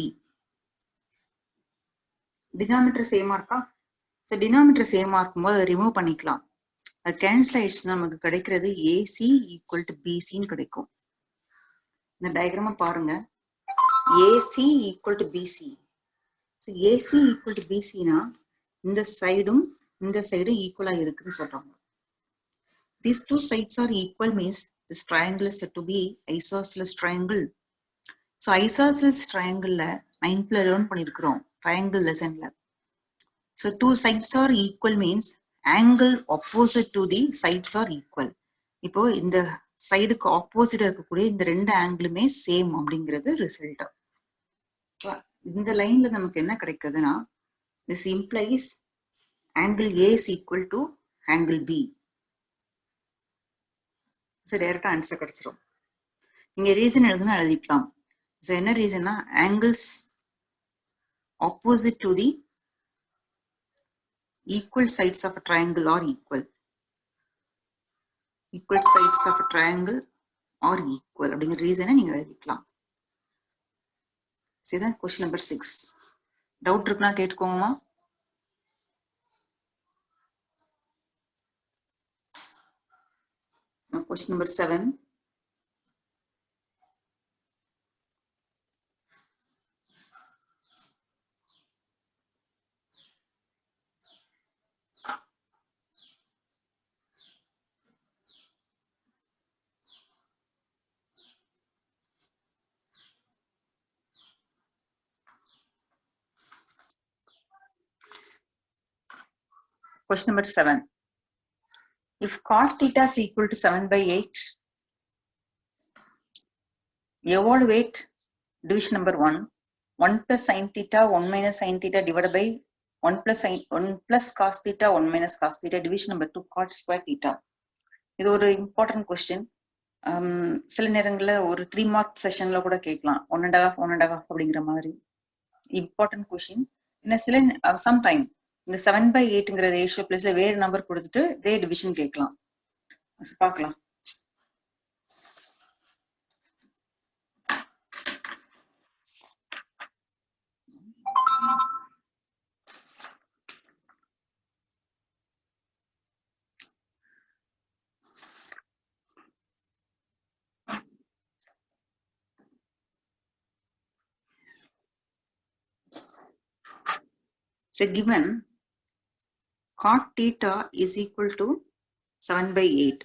Denominator same இருக்கா? So, denominator same இருக்கும்போது அதை remove பண்ணிக்கலாம். அது cancel ஆயிடுச்சுன்னா நமக்கு கிடைக்கிறது AC ஈக்குவல் டு பிசின்னு கிடைக்கும். இந்த டயக்ராம பாருங்க. AC equal to BC. So AC equal to பிசினா இந்த சைடும் ஈக்குவலா இருக்குன்னு சொல்றாங்க. These 2 sides are equal means this triangle is said to be isosceles triangle. So isosceles triangle-ல 9th learn பண்ணிருக்கிறோம் triangle lessonல. So 2 sides are equal means angle opposite to the sides are equal. இப்போ இந்த சைடுக்கு ஆப்போசிட்டா இருக்கக்கூடிய இந்த 2 ஆங்கிளுமே சேம் அப்படிங்கிறது result. இந்த லைன்ல நமக்கு என்ன கிடைக்குதுன்னா this implies angle A is equal to angle B. So டைரக்டா ஆன்சர் கிடைச்சிரும். நீங்க ரீசன் எழுதுனா எழுதிக்கலாம். So என்ன ரீசன்னா angles opposite to the equal sides of a triangle are equal. Equal sides of a triangle are equal. அப்படிங்கிற ரீசனை நீங்க எழுதிக்கலாம். See that question number 6. Doubt இருக்குன்னா கேட்டுக்கோங்கம்மா. Question number 7. Question number 7. If cos theta is equal to 7/8, evaluate division number 1. 1 plus sin theta, 1 minus sin theta divided by 1 plus cos theta, 1 minus cos theta, division number 2, cot square theta. இது ஒரு important question. சில நேரங்களில் ஒரு 3 mark செஷன்ல கூட கேட்கலாம். 1.5 அப்படிங்கிற மாதிரி important question. சில sometime இந்த 7/8ங்கிற ரேஷியோ பிளேஸ்ல வேற நம்பர் கொடுத்துட்டு இதே டிவிஷன் கேட்கலாம். பார்க்கலாம். So given cot theta is equal to 7/8.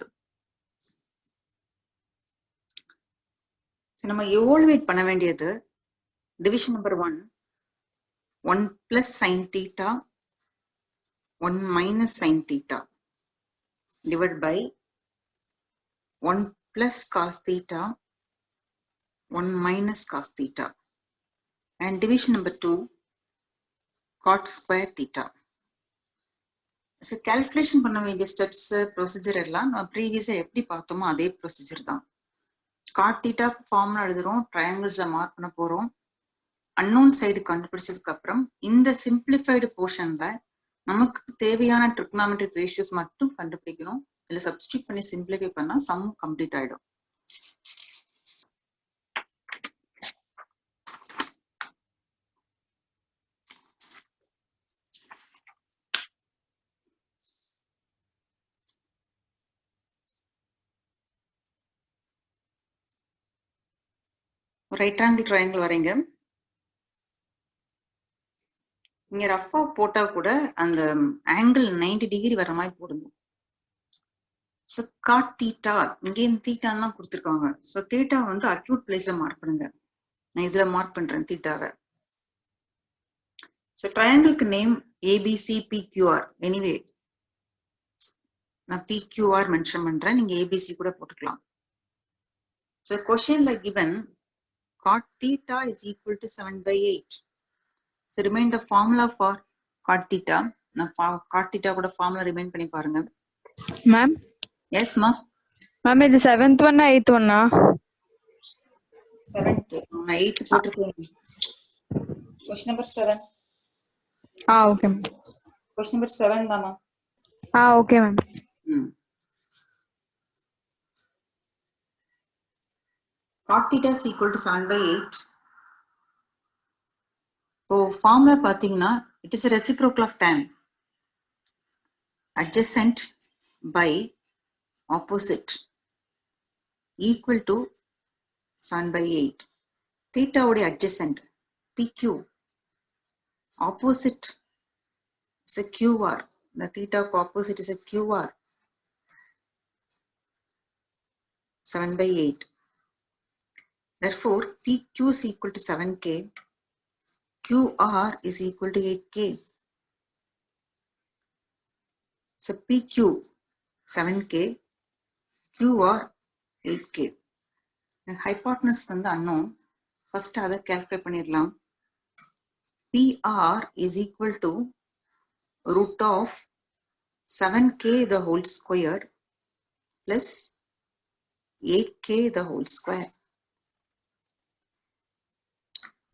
So நம்ம evaluate பண்ண வேண்டியது division number 1 plus sin theta 1 minus sin theta divided by 1 plus cos theta 1 minus cos theta and division number 2 cot square theta. So calculation பண்ண வேண்டிய steps procedure எல்லாம் நம்ம previous எப்படி பார்த்தோமோ அதே procedure தான். cot theta ஃபார்முலா எழுதுறோம், triangles mark பண்ண போறோம். unknown side கண்டுபிடிச்சதுக்கு அப்புறம் இந்த simplified portionல நமக்கு தேவையான trigonometric ratios மட்டும் கண்டுபிடிக்கணும். இதுல substitute பண்ணி simplify பண்ணா sum complete ஆயிடும். ரைட் ஆங்கிள் ட்ரையாங்கிள் வரைங்க. இங்க ரஃபா போட்டா கூட அந்த ஆங்கிள் 90 டிகிரி வர மாதிரி போடுங்க. ஸோ காட் தீட்டா இங்கே தீட்டான்னு தான் கொடுத்துருக்காங்க. ஸோ தீட்டா வந்து அக்யூட் பிளேஸ்ல மார்க் பண்ணுங்க. நான் இதுல மார்க் பண்றேன் தீட்டாவை. ஸோ ட்ரையாங்கிளுக்கு நேம் ஏபிசி பிக்யூஆர். எனிவே நான் பிக்யூஆர் மென்ஷன் பண்றேன், நீங்க ஏபிசி கூட போட்டுக்கலாம். ஸோ கொஸ்டின்ல given cot theta is equal to 7/8. So remain the formula for cot theta. நான் cot theta கூட formula remain பண்ணி பாருங்க. Ma'am. Yes ma. Ma'am இது 7th one 8th one ஆ? 7th. நான் 8th போட்டுருக்கேன். Question number 7. Okay ma'am. Question number 7 தான் ma. Okay ma'am. Cot theta is equal to 7/8. இப்போ formula பாத்தீங்கன்னா it is a reciprocal of tan. Adjacent by opposite equal to 7/8. Theta உடைய adjacent PQ, opposite is a QR. The theta opposite is a QR. 7/8. Therefore, PQ is equal to 7K. QR is equal to 8K. So PQ 7K, QR 8K. Hypotenuse வந்து unknown. First அதை calculate பண்ணிடலாம். PR is equal to root of 7K the whole square plus 8K the whole square.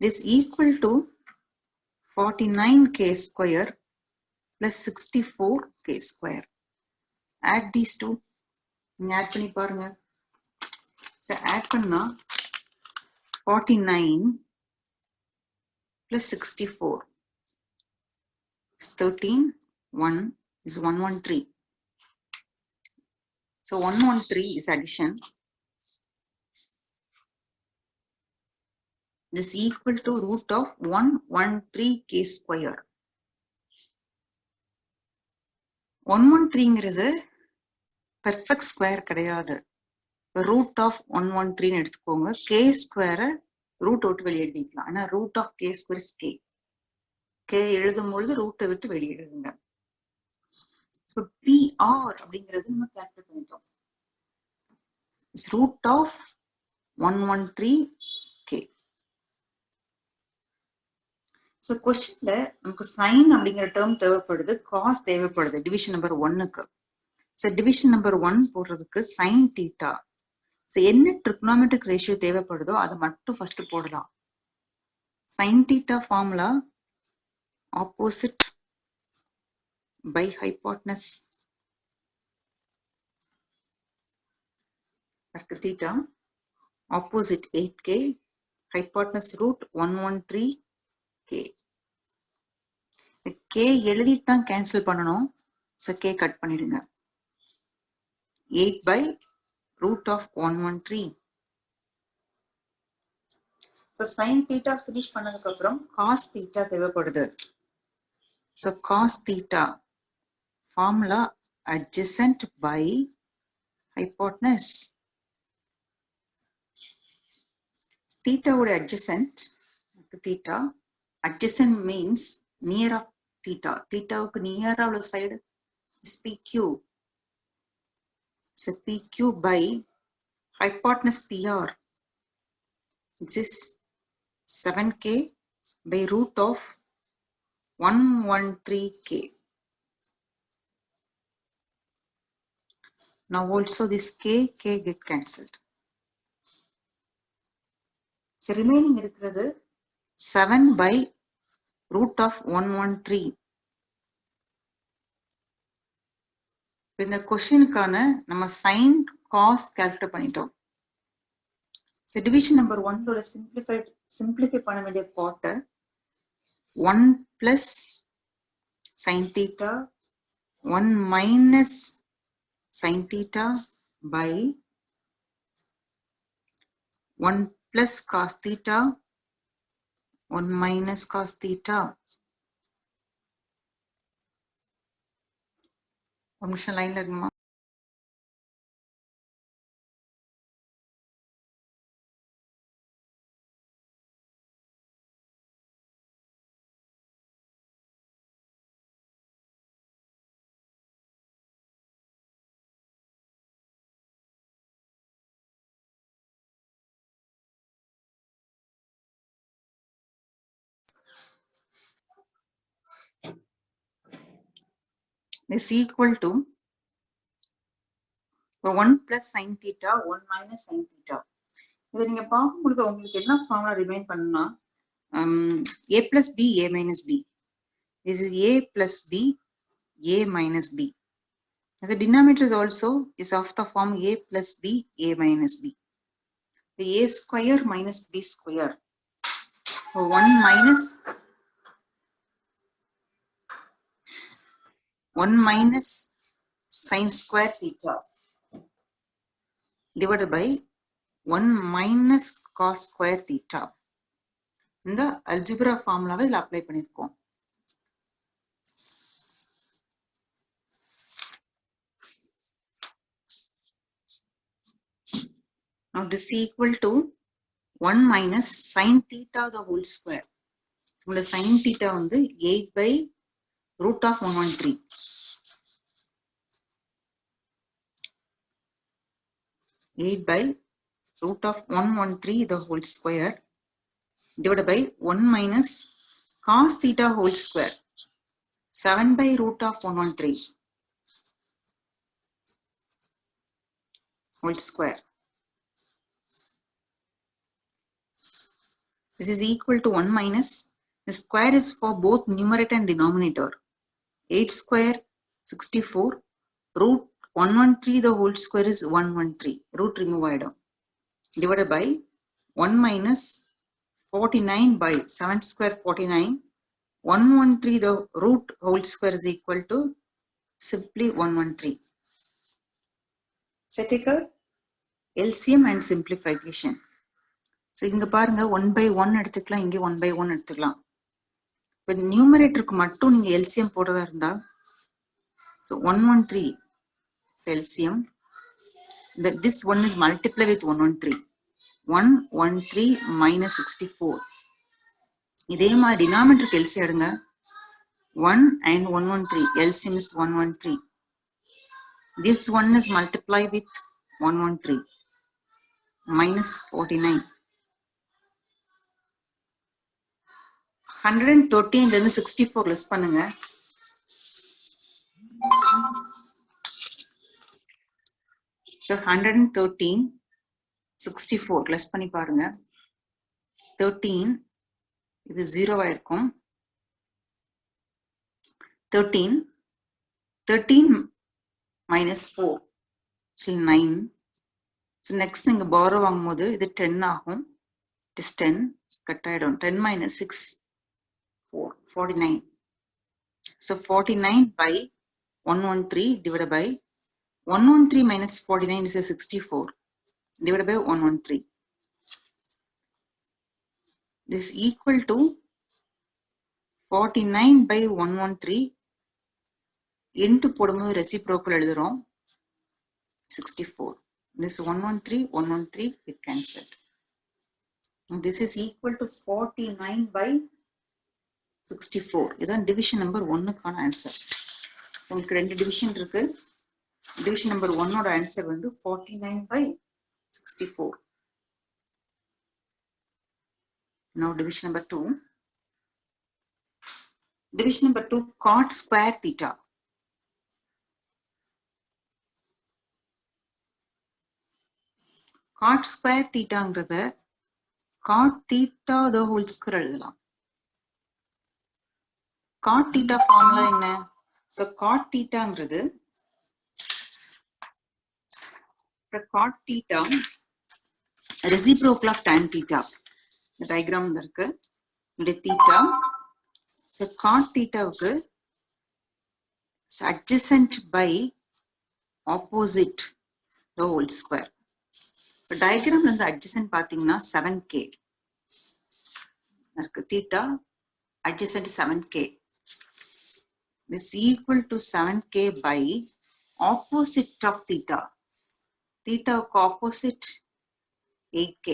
This equal to 49K square plus 64K square. Add these two. Add பண்ணி பாருங்க. So add பண்ணா 49 plus 64 is 13. 1 is 113. So 113 is addition. This equal to root of 113K square. 113ங்கிறது perfect square கிடையாது. root of 113 எடுத்துக்கோங்க. K square root விட்டு வெளியே எழுதிக்கலாம். ஆனா root of K square is K. K எழுதும் பொழுது ரூட்டை விட்டு வெளியே எழுதுங்க. So PR அப்படிங்கிறது நம்ம calculate பண்ணிட்டோம். It's root of 113K. So questionல நமக்கு sin அப்படிங்கிற term தேவைப்படுது, cos தேவைப்படுது division number 1க்கு. So division number 1 போடுறதுக்கு sin theta. So என்ன trigonometric ratio தேவைப்படுதோ அதை மட்டும் first போடலாம். sin theta formula opposite by hypotenuse. Theta opposite 8K, hypotenuse root 113K. K எழுதிட்டு தான் கேன்சல் பண்ணணும். So K கட் பண்ணிடுங்க. 8 by root of 113. So sin theta finish பண்ணதுக்கு அப்புறம் cos theta தேவைப்படுது. So cos theta formula adjacent by hypotenuse. Theta would adjacent to theta. Adjacent means near of theta. Theta would near of the side is PQ. So PQ by hypotenuse PR. This is 7K by root of 113K. Now also this K get cancelled. So remaining இருக்கிறது 7 by root of 113. இந்த கொஸ்டினுக்கான நம்ம sin cos calculate பண்ணிட்டோம். So division number 1 ஓட simplify பண்ண வேண்டிய part 1 plus sin theta 1 minus sin theta by 1 plus cos theta 1 minus cos theta. ஒரு நிமிஷம் லைன்ல இருக்குமா? Is equal to 1 plus sin theta 1 minus sin theta. இதை நீங்க பார்க்கும்போது உங்களுக்கு என்ன ஃபார்முலா ரிமைன் பண்ணா a plus b a minus b. This is a plus b a minus b. As the denominator is also is of the form a plus b a minus b. The a square minus b square. So 1 minus sin square theta divided by 1 minus cos square theta. இந்த algebra formula இதில் apply பண்ணிருக்கோம். Now this is equal to 1 minus sin theta the whole square. உங்களோட sin theta வந்து 8 by root of 113. By root of 113 the whole square divided by 1 minus cos theta whole square 7 by root of 113 whole square. This is equal to 1 minus the square is for both numerator and denominator. 8 square 64 root 113 the whole square is 113 root remove item divided by 1 minus 49 by 7 square 49 113 the root whole square is equal to simply 113. So take a LCM and simplification. So இங்க பாருங்க 1 by 1 எடுத்துக்கலாம், இங்க 1 by 1 எடுத்துக்கலாம். But numeratorக்கு மட்டும் நீங்க LCM போடுறதா இருந்தா so 113 LCM, this one is multiplied with 113. 113 minus 64. இதே மாதிரி denominator LCM எடுங்க 1 and 113. LCM is 113. This one is multiplied with 113 minus 49. 113 இருந்து 64 less பண்ணுங்க. So 113 64 less பண்ணி பாருங்க. 13 இது 0 ஆயிருக்கும். 13 minus 4 so 9. So next நீங்க borrow வாங்கும்போது இது 10 ஆகும். It is 10 cut ஆயிடும். 10 minus 6 4 49. So 49 by 113 divided by 113 minus 49 is a 64 divided by 113. This is equal to 49/113 into போடும்போது reciprocal எழுதுறோம் 64. This 113 it cancelled. This is equal to 49/64. இதான் division number 1க்கான answer. உங்களுக்கு ரெண்டு டிவிஷன் இருக்கு. டிவிஷன் நம்பர் 1ஓட ஆன்சர் வந்து 49/64. Now division number 2. Division number 2, cot square theta. Cot square thetaங்கிறத cot theta the whole square எழுதலாம். Cot theta formula என்ன? So cot thetaங்கிறது cot theta reciprocal of tan theta. இந்த diagram இருக்கு. இந்த theta so cot thetaவுக்கு adjacent by opposite the whole square. இப்போ டயக்ராம்ல இருந்து adjacent பாத்தீங்கன்னா 7k இருக்கு. theta adjacent 7k. This is equal to 7k by opposite of theta. Theta opposite 8k.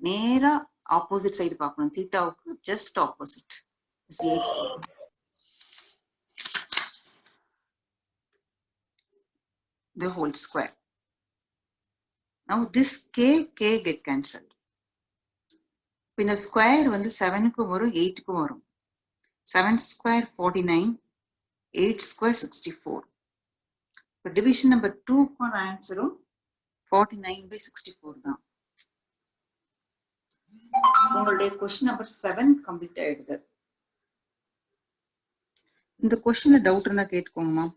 நேரா opposite side பார்க்கணும். theta just opposite is 8k. The whole square. Now this k get cancelled. In the square வந்து 7க்கும் வரும் 8க்கும் வரும். 7 square 49, 8 square 64. So division number 2 க்கான ஆன்சரும் 49/64 தான். உங்களுடைய question number 7 complete ஆயிடுது. இந்த கொஸ்டின்ல டவுட் இருந்தா கேட்டுக்கோங்க மேம்.